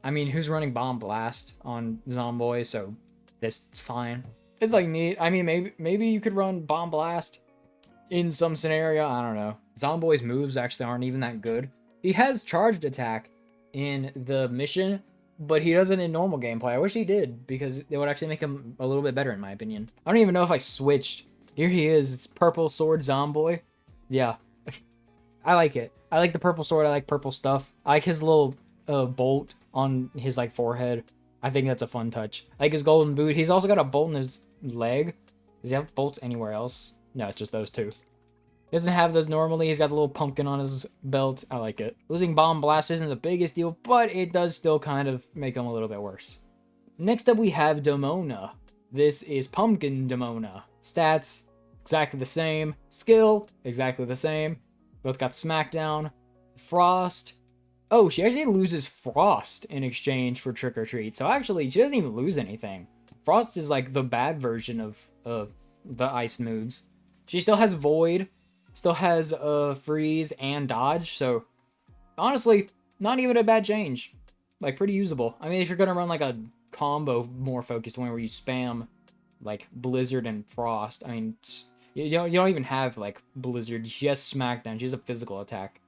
Speaker 1: I mean, who's running Bomb Blast on Zomboy, so that's fine. It's like neat. I mean, maybe you could run Bomb Blast in some scenario. I don't know. Zomboy's moves actually aren't even that good. He has charged attack in the mission, but he doesn't in normal gameplay. I wish he did, because it would actually make him a little bit better in my opinion. I don't even know if I switched. Here he is. It's Purple Sword Zomboy. Yeah. I like it. I like the purple sword. I like purple stuff. I like his little bolt on his like forehead. I think that's a fun touch. I like his golden boot. He's also got a bolt in his leg. Does he have bolts anywhere else? No, it's just those two. He doesn't have those normally. He's got the little pumpkin on his belt. I like it. Losing Bomb Blast isn't the biggest deal, but it does still kind of make him a little bit worse. Next up, we have Demona. This is Pumpkin Demona. Stats, exactly the same. Skill, exactly the same. Both got Smackdown. Frost. Oh, she actually loses Frost in exchange for Trick or Treat. So actually, she doesn't even lose anything. Frost is like the bad version of the ice moves. She still has Void, still has Freeze and Dodge. So honestly, not even a bad change. Like pretty usable. I mean, if you're gonna run like a combo more focused one where you spam like Blizzard and Frost, I mean, you don't even have like Blizzard. She has Smackdown. She has a physical attack.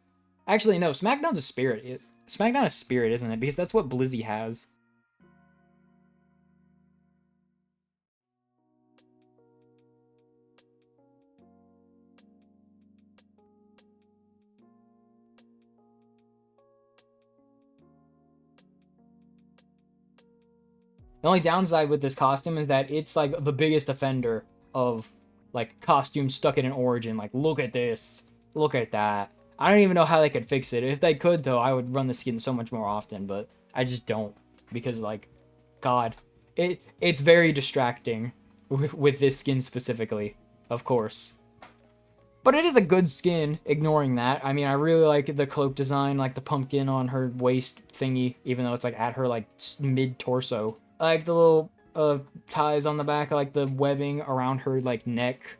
Speaker 1: Actually, no, Smackdown's a spirit. Smackdown is spirit, isn't it? Because that's what Blizzy has. The only downside with this costume is that it's like the biggest offender of like costumes stuck in an origin. Like, look at this, look at that. I don't even know how they could fix it. If they could, though, I would run the skin so much more often, but I just don't because like, God, it's very distracting with this skin specifically, of course. But it is a good skin, ignoring that. I mean, I really like the cloak design, like the pumpkin on her waist thingy, even though it's like at her like mid-torso. I like the little ties on the back. I like the webbing around her like neck.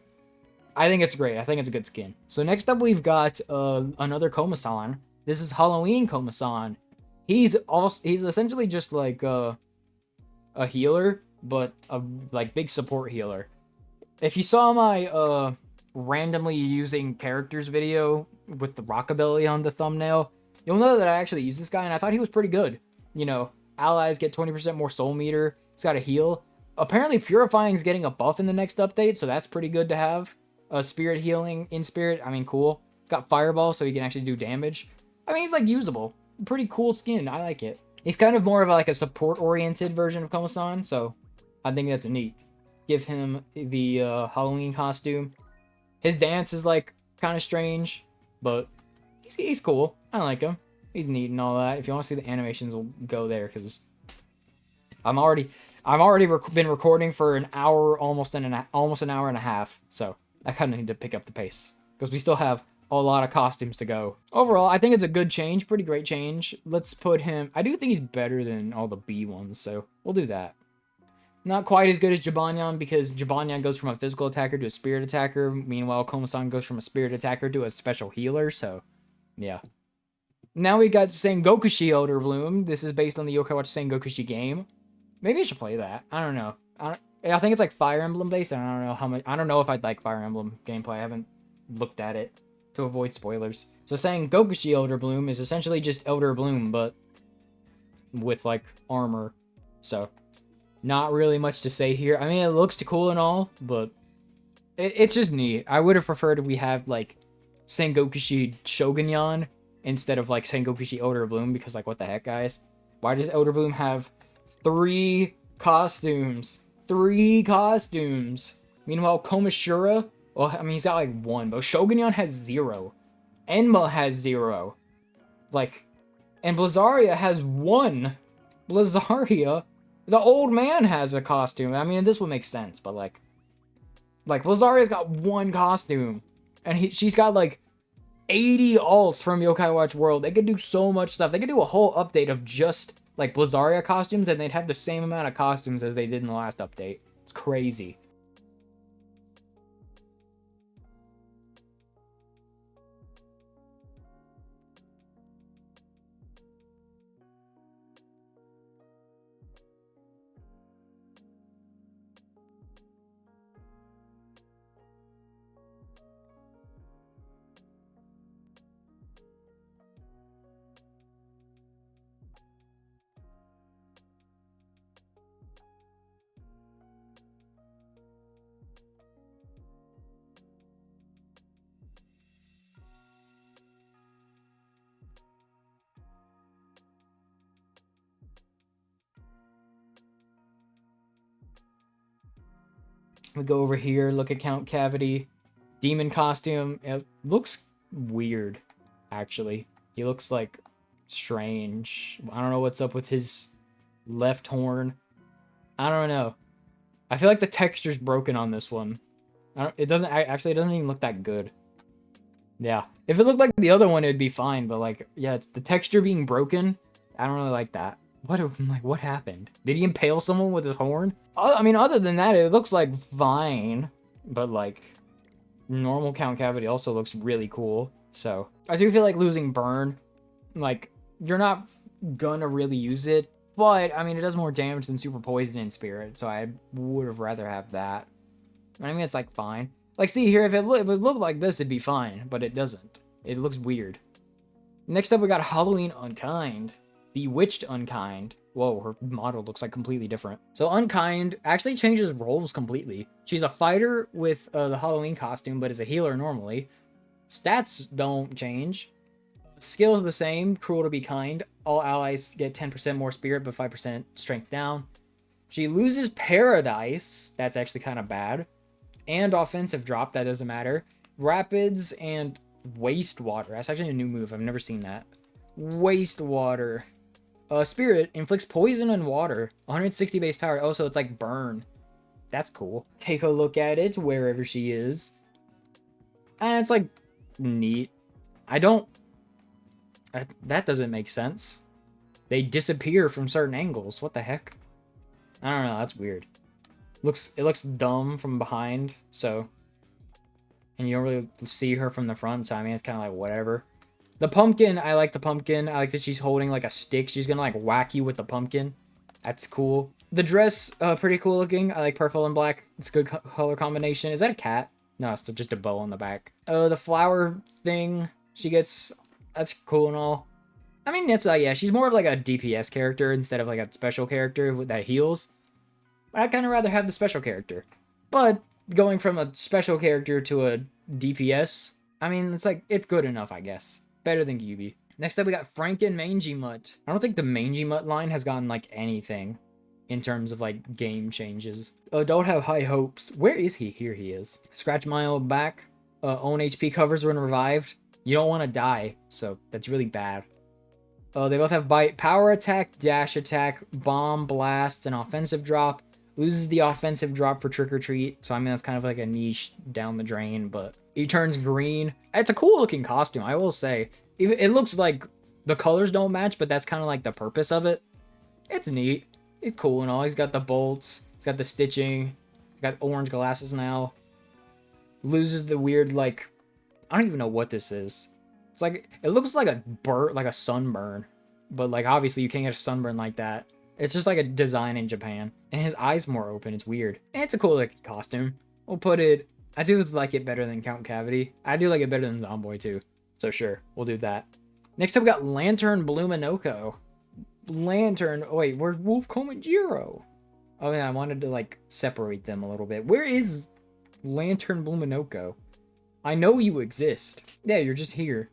Speaker 1: I think it's great. I think it's a good skin. So next up we've got another Komasan. This is Halloween Komasan. He's essentially just like a healer, but a like big support healer. If you saw my randomly using characters video with the rockabilly on the thumbnail, you'll know that I actually used this guy and I thought he was pretty good. You know, allies get 20% more soul meter. He's got a heal. Apparently Purifying's getting a buff in the next update, so that's pretty good to have. Spirit healing in spirit, I mean, cool. It's got fireball, so he can actually do damage. I mean, he's like usable. Pretty cool skin. I like it. He's kind of more of like a support-oriented version of Komasan, so I think that's neat. Give him the Halloween costume. His dance is like kind of strange, but he's cool. I like him. He's neat and all that. If you want to see the animations, we'll go there because I've already been recording for an hour, almost an hour and a half. So I kind of need to pick up the pace because we still have a lot of costumes to go. Overall, I think it's a good change, pretty great change. Let's put him. I do think he's better than all the B ones, so we'll do that. Not quite as good as Jibanyan because Jibanyan goes from a physical attacker to a spirit attacker. Meanwhile, Komasan goes from a spirit attacker to a special healer. So, yeah. Now we got Sengokushi Elder Bloom. This is based on the Yokai Watch Sengokushi game. Maybe I should play that. I don't know. I think it's like Fire Emblem based. And I don't know how much. I don't know if I'd like Fire Emblem gameplay. I haven't looked at it to avoid spoilers. So Sengokushi Elder Bloom is essentially just Elder Bloom, but with like armor. So. Not really much to say here. I mean, it looks cool and all, but it's just neat. I would have preferred if we had, like, Sengokushi Shogunyan instead of, like, Sengokushi Elder Bloom, because, like, what the heck, guys? Why does Elder Bloom have 3 costumes? 3 costumes! Meanwhile, Komashura, well, I mean, he's got, like, 1, but Shogunyan has 0. Enma has 0. Like, and Blazzaria has 1. Blazzaria... The old man has a costume. I mean, this would make sense, but like Blazaria's got 1 costume, and she's got like 80 alts from Yokai Watch World. They could do so much stuff. They could do a whole update of just like Blazzaria costumes, and they'd have the same amount of costumes as they did in the last update. It's crazy. We go over here, look at Count Cavity. Demon costume. It looks weird, actually. He looks like strange. I don't know what's up with his left horn. I don't know. I feel like the texture's broken on this one. It doesn't even look that good. Yeah. If it looked like the other one, it'd be fine, but like, yeah, it's the texture being broken. I don't really like that. What happened? Did he impale someone with his horn? I mean, other than that, it looks like fine, but like normal Count Cavity also looks really cool. So I do feel like losing Burn, like you're not gonna really use it, but I mean, it does more damage than Super Poison and Spirit, so I would have rather have that. I mean, it's like fine. Like, see here, if it looked like this, it'd be fine, but it doesn't. It looks weird. Next up, we got Halloween Unkind. Bewitched Unkind. Whoa, her model looks like completely different. So Unkind actually changes roles completely. She's a fighter with the Halloween costume, but is a healer normally. Stats don't change. Skills the same. Cruel to be kind. All allies get 10% more spirit, but 5% strength down. She loses Paradise. That's actually kind of bad. And offensive drop. That doesn't matter. Rapids and Wastewater. That's actually a new move. I've never seen that. Wastewater. Spirit inflicts poison and water. 160 base power. Oh, so it's like burn. That's cool. Take a look at it wherever she is. And it's like neat. That doesn't make sense. They disappear from certain angles. What the heck? I don't know. That's weird. It looks dumb from behind. So, and you don't really see her from the front. So I mean, it's kind of like whatever. The pumpkin, I like the pumpkin. I like that she's holding like a stick. She's gonna like whack you with the pumpkin. That's cool. The dress, pretty cool looking. I like purple and black. It's a good color combination. Is that a cat? No, it's just a bow on the back. The flower thing she gets, that's cool and all. I mean, that's yeah, she's more of like a DPS character instead of like a special character that heals. I'd kind of rather have the special character. But going from a special character to a DPS, I mean, it's good enough, I guess. Better than Gyubi. Next up, we got Franken Mangy Mutt. I don't think the Mangy Mutt line has gotten, like, anything in terms of, like, game changes. Don't have high hopes. Where is he? Here he is. Scratch my old back. Own HP covers when revived. You don't want to die, so that's really bad. They both have bite. Power attack, dash attack, bomb, blast, and offensive drop. Loses the offensive drop for Trick or Treat. So, I mean, that's kind of like a niche down the drain, but he turns green. It's a cool looking costume, I will say. It looks like the colors don't match, but that's kind of like the purpose of it. It's neat. It's cool and all. He's got the bolts. He's got the stitching. He's got orange glasses now. Loses the weird, like, I don't even know what this is. It's like, it looks like like a sunburn. But, like, obviously you can't get a sunburn like that. It's just like a design in Japan. And his eyes more open. It's weird. And it's a cool looking costume. We'll put it, I do like it better than Count Cavity. I do like it better than Zomboy too. So sure, we'll do that. Next up, we got Lantern Bluminoko. Lantern, wait, where's Wolf Komajiro? Oh yeah, I wanted to like separate them a little bit. Where is Lantern Bluminoko? I know you exist. Yeah, you're just here.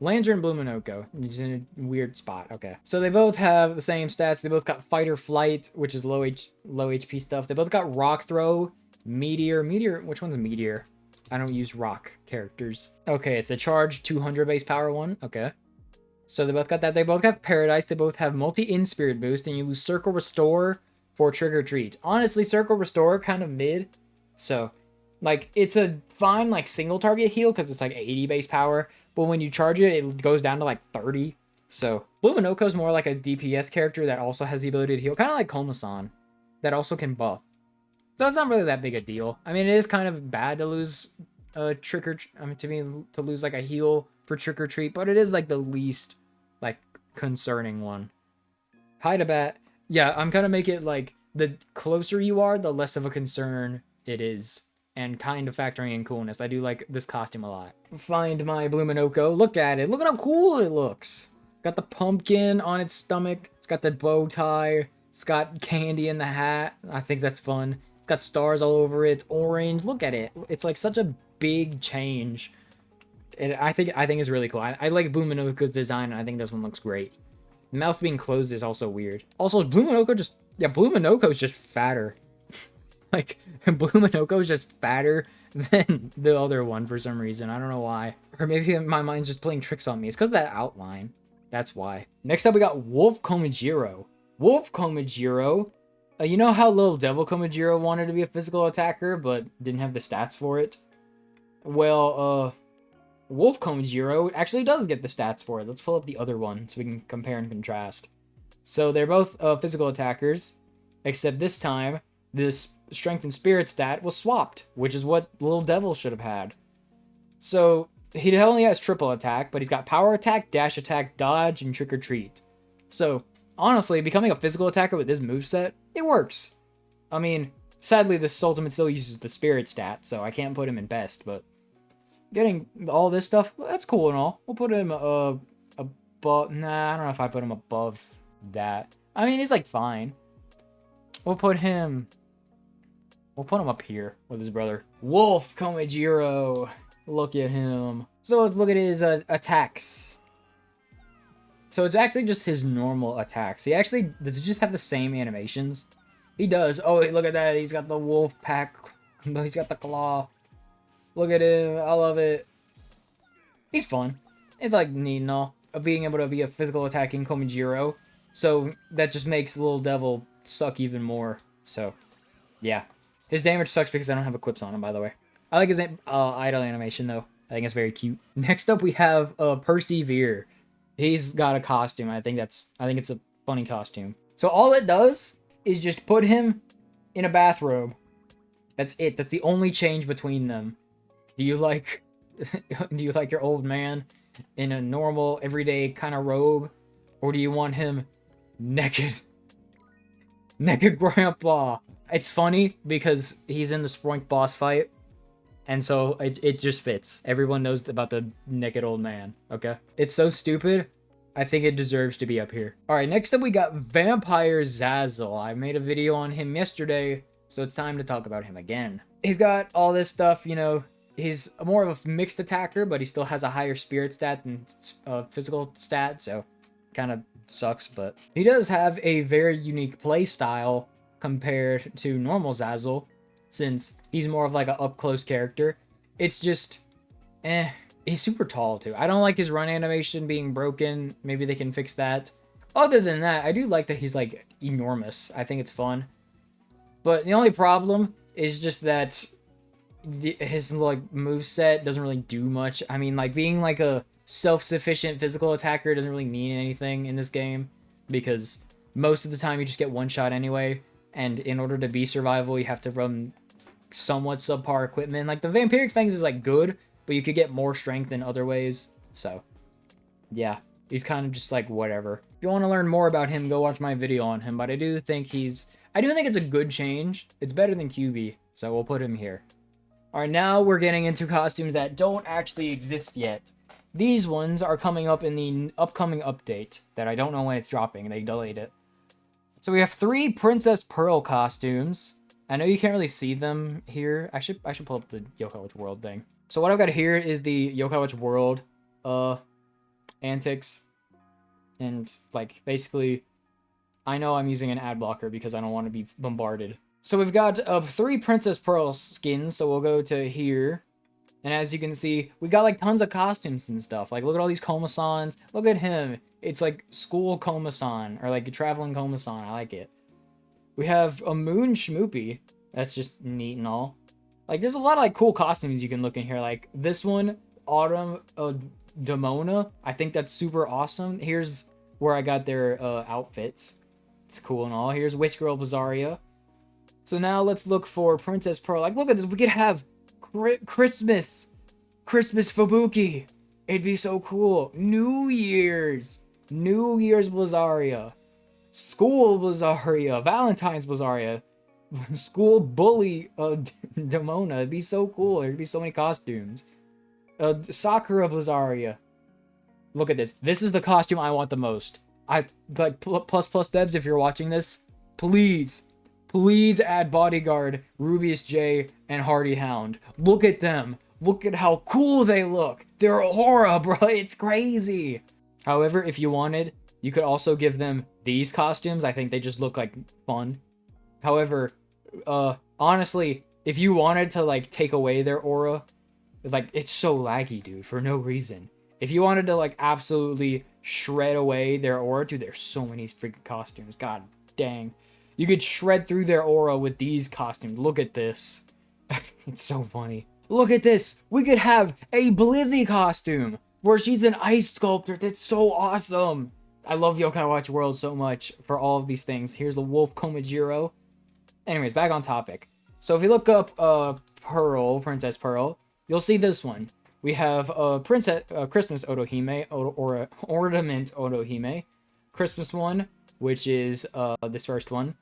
Speaker 1: Lantern Bluminoko. He's in a weird spot. Okay. So they both have the same stats. They both got Fight or Flight, which is low HP stuff. They both got Rock Throw, Meteor. Which one's a Meteor? I don't use rock characters. Okay, it's a charge 200 base power one. Okay. So they both got that. They both got Paradise. They both have multi-in spirit boost, and you lose Circle Restore for Trick or Treat. Honestly, Circle Restore kind of mid. So, like, it's a fine, like, single target heal because it's like 80 base power. But when you charge it, it goes down to like 30. So, Bluminoko is more like a DPS character that also has the ability to heal. Kind of like Komasan, that also can buff. So it's not really that big a deal. I mean, it is kind of bad to lose to lose like a heal for Trick or Treat, but it is like the least like concerning one. Hydabat, yeah, I'm gonna make it like the closer you are, the less of a concern it is, and kind of factoring in coolness. I do like this costume a lot. Find my Bluminoko. Look at it. Look at how cool it looks. Got the pumpkin on its stomach. It's got the bow tie. It's got candy in the hat. I think that's fun. It's got stars all over it. It's orange. Look at it. It's like such a big change. I think it's really cool. I like Bluminoko design, and I think this one looks great. Mouth being closed is also weird. Also, Bluminoko is just fatter. Like, Blue Minoko is just fatter than the other one for some reason. I don't know why. Or maybe my mind's just playing tricks on me. It's because of that outline. That's why. Next up, we got Wolf Komajiro. Wolf Komajiro. You know how Little Devil Komajiro wanted to be a physical attacker, but didn't have the stats for it? Well, Wolf Komajiro actually does get the stats for it. Let's pull up the other one so we can compare and contrast. So they're both physical attackers, except this time, this strength and spirit stat was swapped, which is what Little Devil should have had. So he only has triple attack, but he's got power attack, dash attack, dodge, and trick or treat. So honestly, becoming a physical attacker with this moveset, it works. I mean, sadly, this ultimate still uses the spirit stat, so I can't put him in best, but getting all this stuff, that's cool and all. We'll put him above. Nah, I don't know if I put him above that. I mean, he's like fine. We'll put him up here with his brother. Wolf Komajiro. Look at him. So let's look at his attacks. So it's actually just his normal attacks. He actually does just have the same animations. He does. Oh, look at that. He's got the wolf pack. He's got the claw. Look at him. I love it. He's fun. It's like neat and all. Being able to be a physical attacking Komajiro. So that just makes Little Devil suck even more. So, yeah. His damage sucks because I don't have equips on him, by the way. I like his idle animation, though. I think it's very cute. Next up, we have Persevere. He's got a costume. I think it's a funny costume. So all it does is just put him in a bathrobe. That's it. That's the only change between them. Do you like your old man in a normal, everyday kind of robe? Or do you want him naked? Naked grandpa. It's funny because he's in the Sproink boss fight. And so it just fits. Everyone knows about the naked old man, okay? It's so stupid. I think it deserves to be up here. All right, next up we got Vampire Zazzle. I made a video on him yesterday, so it's time to talk about him again. He's got all this stuff, you know. He's more of a mixed attacker, but he still has a higher spirit stat than physical stat, so kind of sucks. But he does have a very unique play style compared to normal Zazzle, since he's more of like an up-close character. It's just, he's super tall, too. I don't like his run animation being broken. Maybe they can fix that. Other than that, I do like that he's, like, enormous. I think it's fun. But the only problem is just that his, like, moveset doesn't really do much. I mean, like, being, like, a self-sufficient physical attacker doesn't really mean anything in this game, because most of the time you just get one shot anyway, and in order to be survival, you have to run somewhat subpar equipment. Like, the vampiric things is, like, good, but you could get more strength in other ways. So, yeah. He's kind of just, like, whatever. If you want to learn more about him, go watch my video on him. But I do think it's a good change. It's better than QB, so we'll put him here. Alright, now we're getting into costumes that don't actually exist yet. These ones are coming up in the upcoming update that I don't know when it's dropping. They delayed it. So we have 3 Princess Pearl costumes. I know you can't really see them here. I should pull up the Yokai Watch World thing. So what I've got here is the Yokai Watch World antics. And, like, basically, I know I'm using an ad blocker because I don't want to be bombarded. So we've got 3 Princess Pearl skins, so we'll go to here. And as you can see, we got, like, tons of costumes and stuff. Like, look at all these Komasans. Look at him. It's, like, school Komasan, or, like, a traveling Komasan. I like it. We have a Moon Schmoopy. That's just neat and all. Like, there's a lot of, like, cool costumes you can look in here. Like, this one, Autumn Demona. I think that's super awesome. Here's where I got their outfits. It's cool and all. Here's Witch Girl Bizarria. So now let's look for Princess Pearl. Like, look at this. We could have Christmas Fubuki. It'd be so cool. New Year's Blizaria. School Blizaria. Valentine's Blizaria. School Bully Demona. It'd be so cool. There'd be so many costumes. Sakura Blizaria. Look at this. This is the costume I want the most. I like plus devs if you're watching this. Please add Bodyguard, Rubius J, and Hardy Hound. Look at them. Look at how cool they look. They're Aura, bro. It's crazy. However, if you wanted, you could also give them these costumes. I think they just look like fun. However, Honestly, if you wanted to like take away their aura, like it's so laggy, dude, for no reason. If you wanted to like absolutely shred away their aura, dude, there's so many freaking costumes. God dang. You could shred through their aura with these costumes. Look at this. It's so funny. Look at this. We could have a Blizzy costume where she's an ice sculptor. That's so awesome. I love Yokai Watch World so much for all of these things. Here's the Wolf Komajiro. Anyways, back on topic. So if you look up Pearl, Princess Pearl, you'll see this one. We have Christmas Otohime, or Ornament Otohime. Christmas one, which is this first one.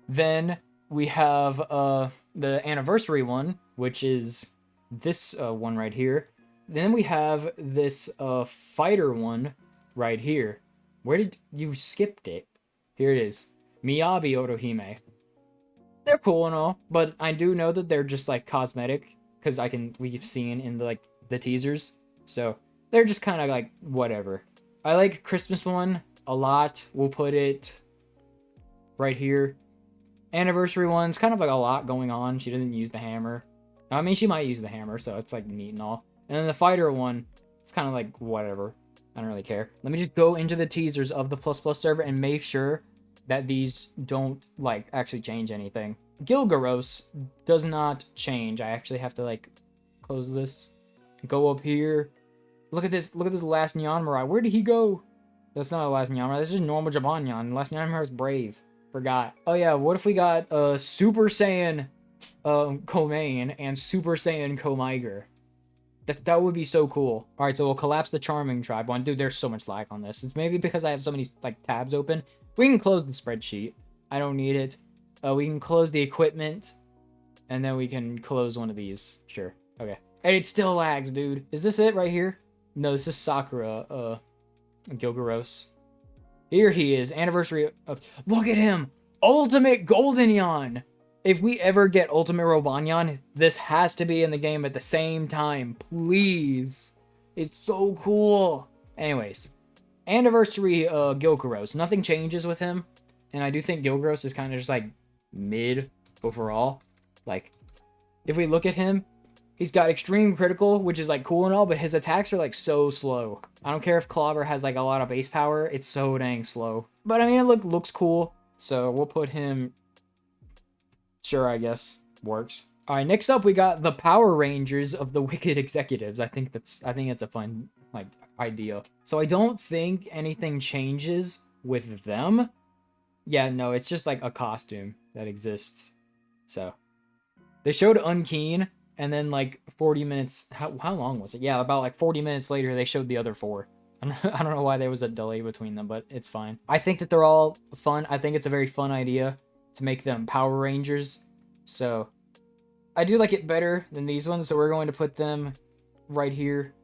Speaker 1: Then we have the anniversary one, which is this one right here. Then we have this fighter one right here. Where did you skipped it? Here it is. Miyabi Otohime. They're cool and all, but I do know that they're just like cosmetic because we've seen in the teasers. So they're just kind of like whatever. I like Christmas one a lot. We'll put it right here. Anniversary one's kind of like a lot going on. She doesn't use the hammer. I mean, she might use the hammer, so it's like neat and all. And then the fighter one, it's kind of like whatever. I don't really care. Let me just go into the teasers of the plus server and make sure that these don't like actually change anything. Gilgaros does not change. I actually have to like close this. Go up here. Look at this. Look at this last Nyan Mirai. Where did he go? That's not a last Nyan Mirai. This is normal Jabanyan. Last Nyan Mirai is brave. Forgot. Oh yeah, what if we got Super Saiyan Komain and Super Saiyan Komiger? That would be so cool. Alright, so we'll collapse the Charming Tribe one. Dude, there's so much lag on this. It's maybe because I have so many like tabs open. We can close the spreadsheet. I don't need it. We can close the equipment. And then we can close one of these. Sure. Okay. And it still lags, dude. Is this it right here? No, this is Sakura. Gilgaros. Here he is. Anniversary of... Look at him! Ultimate Golden Yan! If we ever get Ultimate Robanyan, this has to be in the game at the same time. Please. It's so cool. Anyways. Anniversary Gilgaros. Nothing changes with him. And I do think Gilgaros is kind of just like mid overall. Like, if we look at him, he's got extreme critical, which is like cool and all, but his attacks are like so slow. I don't care if Clobber has like a lot of base power. It's so dang slow. But I mean, it looks cool. So we'll put him... Sure, I guess. Works. Alright, next up we got the Power Rangers of the Wicked Executives. I think it's a fun, like, idea. So I don't think anything changes with them. Yeah, no, it's just like a costume that exists. So. They showed Unkeen, and then like 40 minutes... How long was it? Yeah, about like 40 minutes later, they showed the other four. I don't know why there was a delay between them, but it's fine. I think that they're all fun. I think it's a very fun idea to make them Power Rangers. So I do like it better than these ones, so we're going to put them right here.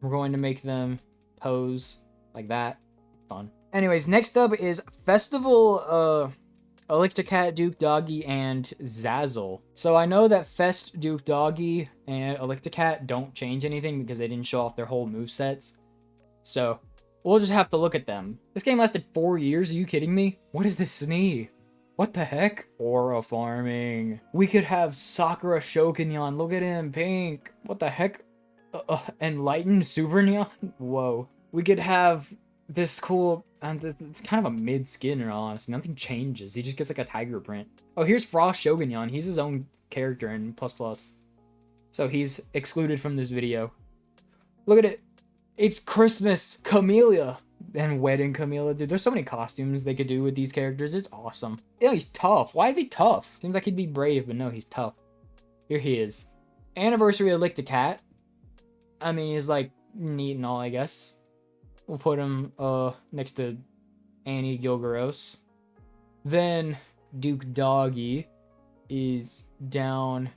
Speaker 1: We're going to make them pose like that. Fun. Anyways, next up is Festival Electricat, Duke Doggy, and Zazzle. So I know that Fest, Duke Doggy, and Electricat don't change anything because they didn't show off their whole movesets. So we'll just have to look at them. This game lasted 4 years. Are you kidding me? What is this Snee? What the heck? Aura farming. We could have Sakura Shokunyan. Look at him, pink. What the heck? Enlightened Super Neon? Whoa. We could have this cool... it's kind of a mid-skin, in all honesty. Nothing changes. He just gets like a tiger print. Oh, here's Frost Shogunyan. He's his own character in ++. So he's excluded from this video. Look at it. It's Christmas Camellia. And Wedding Camilla. Dude, there's so many costumes they could do with these characters. It's awesome. Yeah, he's tough. Why is he tough? Seems like he'd be brave, but no, he's tough. Here he is. Anniversary of Licticat. I mean, he's like neat and all, I guess. We'll put him next to Annie Gilgaros. Then Duke Doggy is down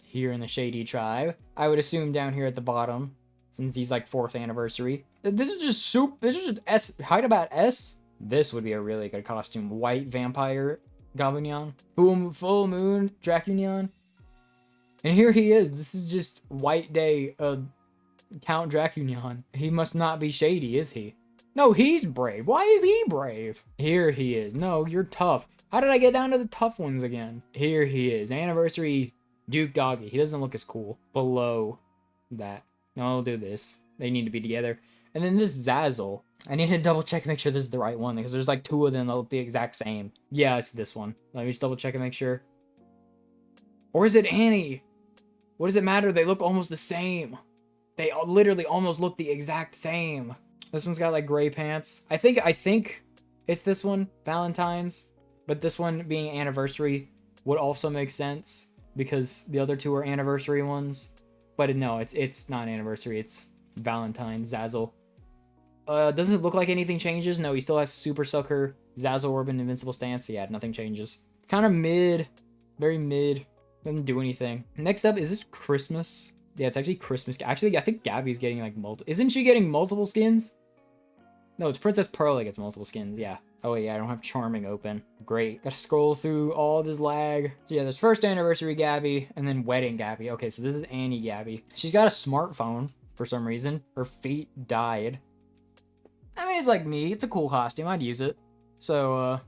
Speaker 1: here in the Shady Tribe. I would assume down here at the bottom, since he's like 4th anniversary. This is just This is just S. Height about S. This would be a really good costume. White Vampire Gabunyan. Full Moon Dracunyan. And here he is. This is just White Day Count Dracunyan. He must not be shady, is he? No, he's brave. Why is he brave? Here he is. No, you're tough. How did I get down to the tough ones again? Here he is. Anniversary Duke Doggy. He doesn't look as cool. Below that. No, I'll do this. They need to be together. And then this Zazzle. I need to double check and make sure this is the right one, because there's like 2 of them that look the exact same. Yeah, it's this one. Let me just double check and make sure. Or is it Annie? What does it matter? They look almost the same. They literally almost look the exact same. This one's got like gray pants. I think it's this one, Valentine's. But this one being anniversary would also make sense, because the other 2 are anniversary ones. But no, it's not anniversary. It's Valentine's Zazzle. Doesn't it look like anything changes? No, he still has Super Sucker, Zazzle Orb, and Invincible Stance. Yeah, nothing changes. Kind of mid. Very mid. Doesn't do anything. Next up, is this Christmas? Yeah, it's actually Christmas. Actually, I think Gabby's getting like multiple. Isn't she getting multiple skins? No, it's Princess Pearl that gets multiple skins. Yeah. Oh, wait, yeah, I don't have Charming open. Great. Gotta scroll through all this lag. So, yeah, there's first anniversary Gabby and then wedding Gabby. Okay, so this is Annie Gabby. She's got a smartphone for some reason. Her feet died. I mean, it's like me. It's a cool costume. I'd use it. So,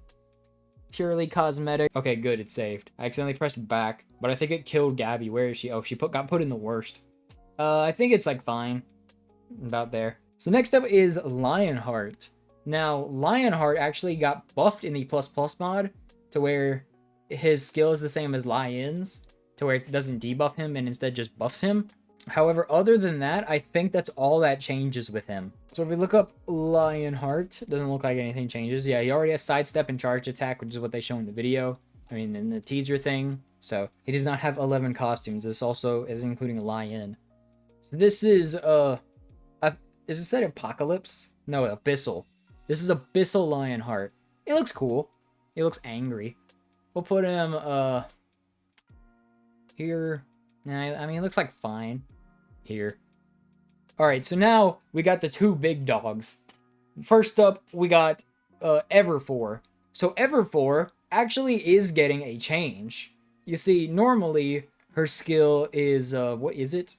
Speaker 1: purely cosmetic. Okay, good. It's saved. I accidentally pressed back, but I think it killed Gabby. Where is she? Oh, she got put in the worst. I think it's like fine. About there. So next up is Lionheart. Now, Lionheart actually got buffed in the ++ mod to where his skill is the same as Lion's, to where it doesn't debuff him and instead just buffs him. However, other than that, I think that's all that changes with him. So if we look up Lionheart, it doesn't look like anything changes. Yeah, he already has sidestep and charged attack, which is what they show in the video. I mean, in the teaser thing. So he does not have 11 costumes. This also is including a Lion. So this is, is it said Apocalypse? No, Abyssal. This is Abyssal Lionheart. It looks cool. He looks angry. We'll put him, here. Nah, I mean, it looks like fine. Here. Alright, so now we got the 2 big dogs. First up, we got, Everfor. So Everfor actually is getting a change. You see, normally, her skill is, what is it?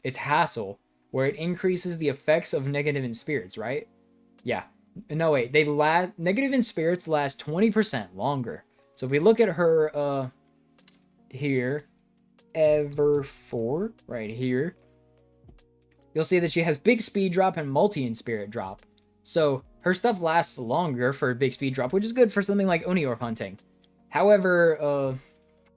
Speaker 1: It's Hassle, where it increases the effects of negative in spirits, right? Yeah. No, wait. Negative in spirits last 20% longer. So if we look at her, here, Everfor, right here, you'll see that she has big speed drop and multi in spirit drop. So her stuff lasts longer for a big speed drop, which is good for something like Oni Orb hunting. However,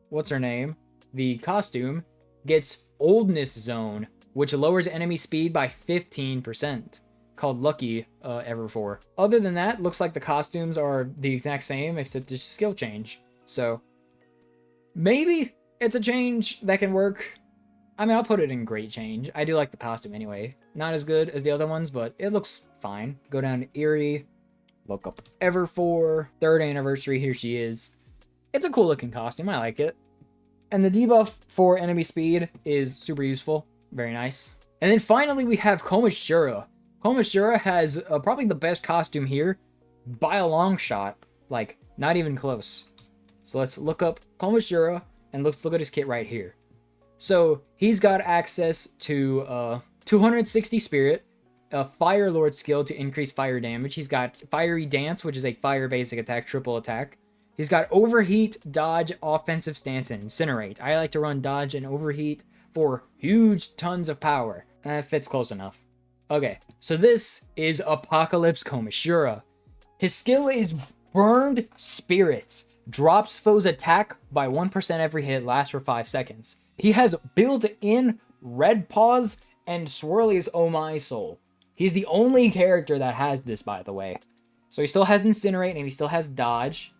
Speaker 1: what's her name? The costume gets Oldness Zone, which lowers enemy speed by 15%, called Lucky Everfor. Other than that, looks like the costumes are the exact same, except it's a skill change. So, maybe it's a change that can work. I mean, I'll put it in great change. I do like the costume anyway. Not as good as the other ones, but it looks fine. Go down to Eerie, look up Everfor, 3rd anniversary, here she is. It's a cool looking costume, I like it. And the debuff for enemy speed is super useful. Very nice. And then finally we have Komashura. Komashura has probably the best costume here by a long shot. Like, not even close. So let's look up Komashura and let's look at his kit right here. So he's got access to 260 spirit, a Fire Lord skill to increase fire damage. He's got Fiery Dance, which is a fire basic attack, triple attack. He's got Overheat, Dodge, Offensive Stance, and Incinerate. I like to run Dodge and Overheat for huge tons of power. And it fits close enough. Okay, so this is Apocalypse Komashura. His skill is Burned Spirits. Drops foe's attack by 1% every hit, lasts for 5 seconds. He has built-in Red Paws and Swirly's Oh My Soul. He's the only character that has this, by the way. So he still has Incinerate and he still has Dodge.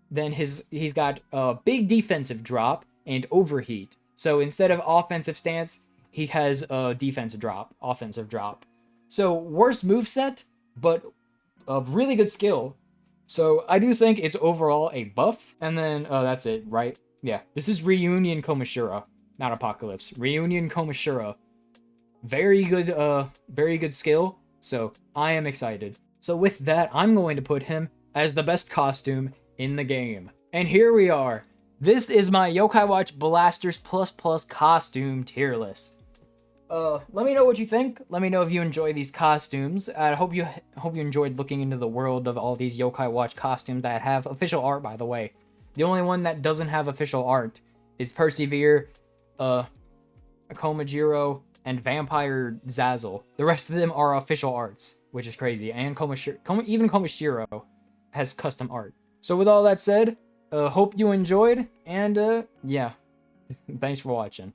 Speaker 1: Then he's got a big defensive drop and Overheat. So instead of offensive stance, he has a defensive drop, offensive drop. So worst moveset, but a really good skill. So I do think it's overall a buff. And then that's it, right? Yeah, this is Reunion Komashura, not Apocalypse. Reunion Komashura. Very good skill. So I am excited. So with that, I'm going to put him as the best costume in the game. And here we are. This is my Yokai Watch Blasters ++ costume tier list. let me know what you think. Let me know if you enjoy these costumes. I hope you enjoyed looking into the world of all these Yokai Watch costumes that have official art, by the way. The only one that doesn't have official art is Persevere, Komajiro, and Vampire Zazzle. The rest of them are official arts, which is crazy. And even Komashiro has custom art. So with all that said, hope you enjoyed, and yeah, thanks for watching.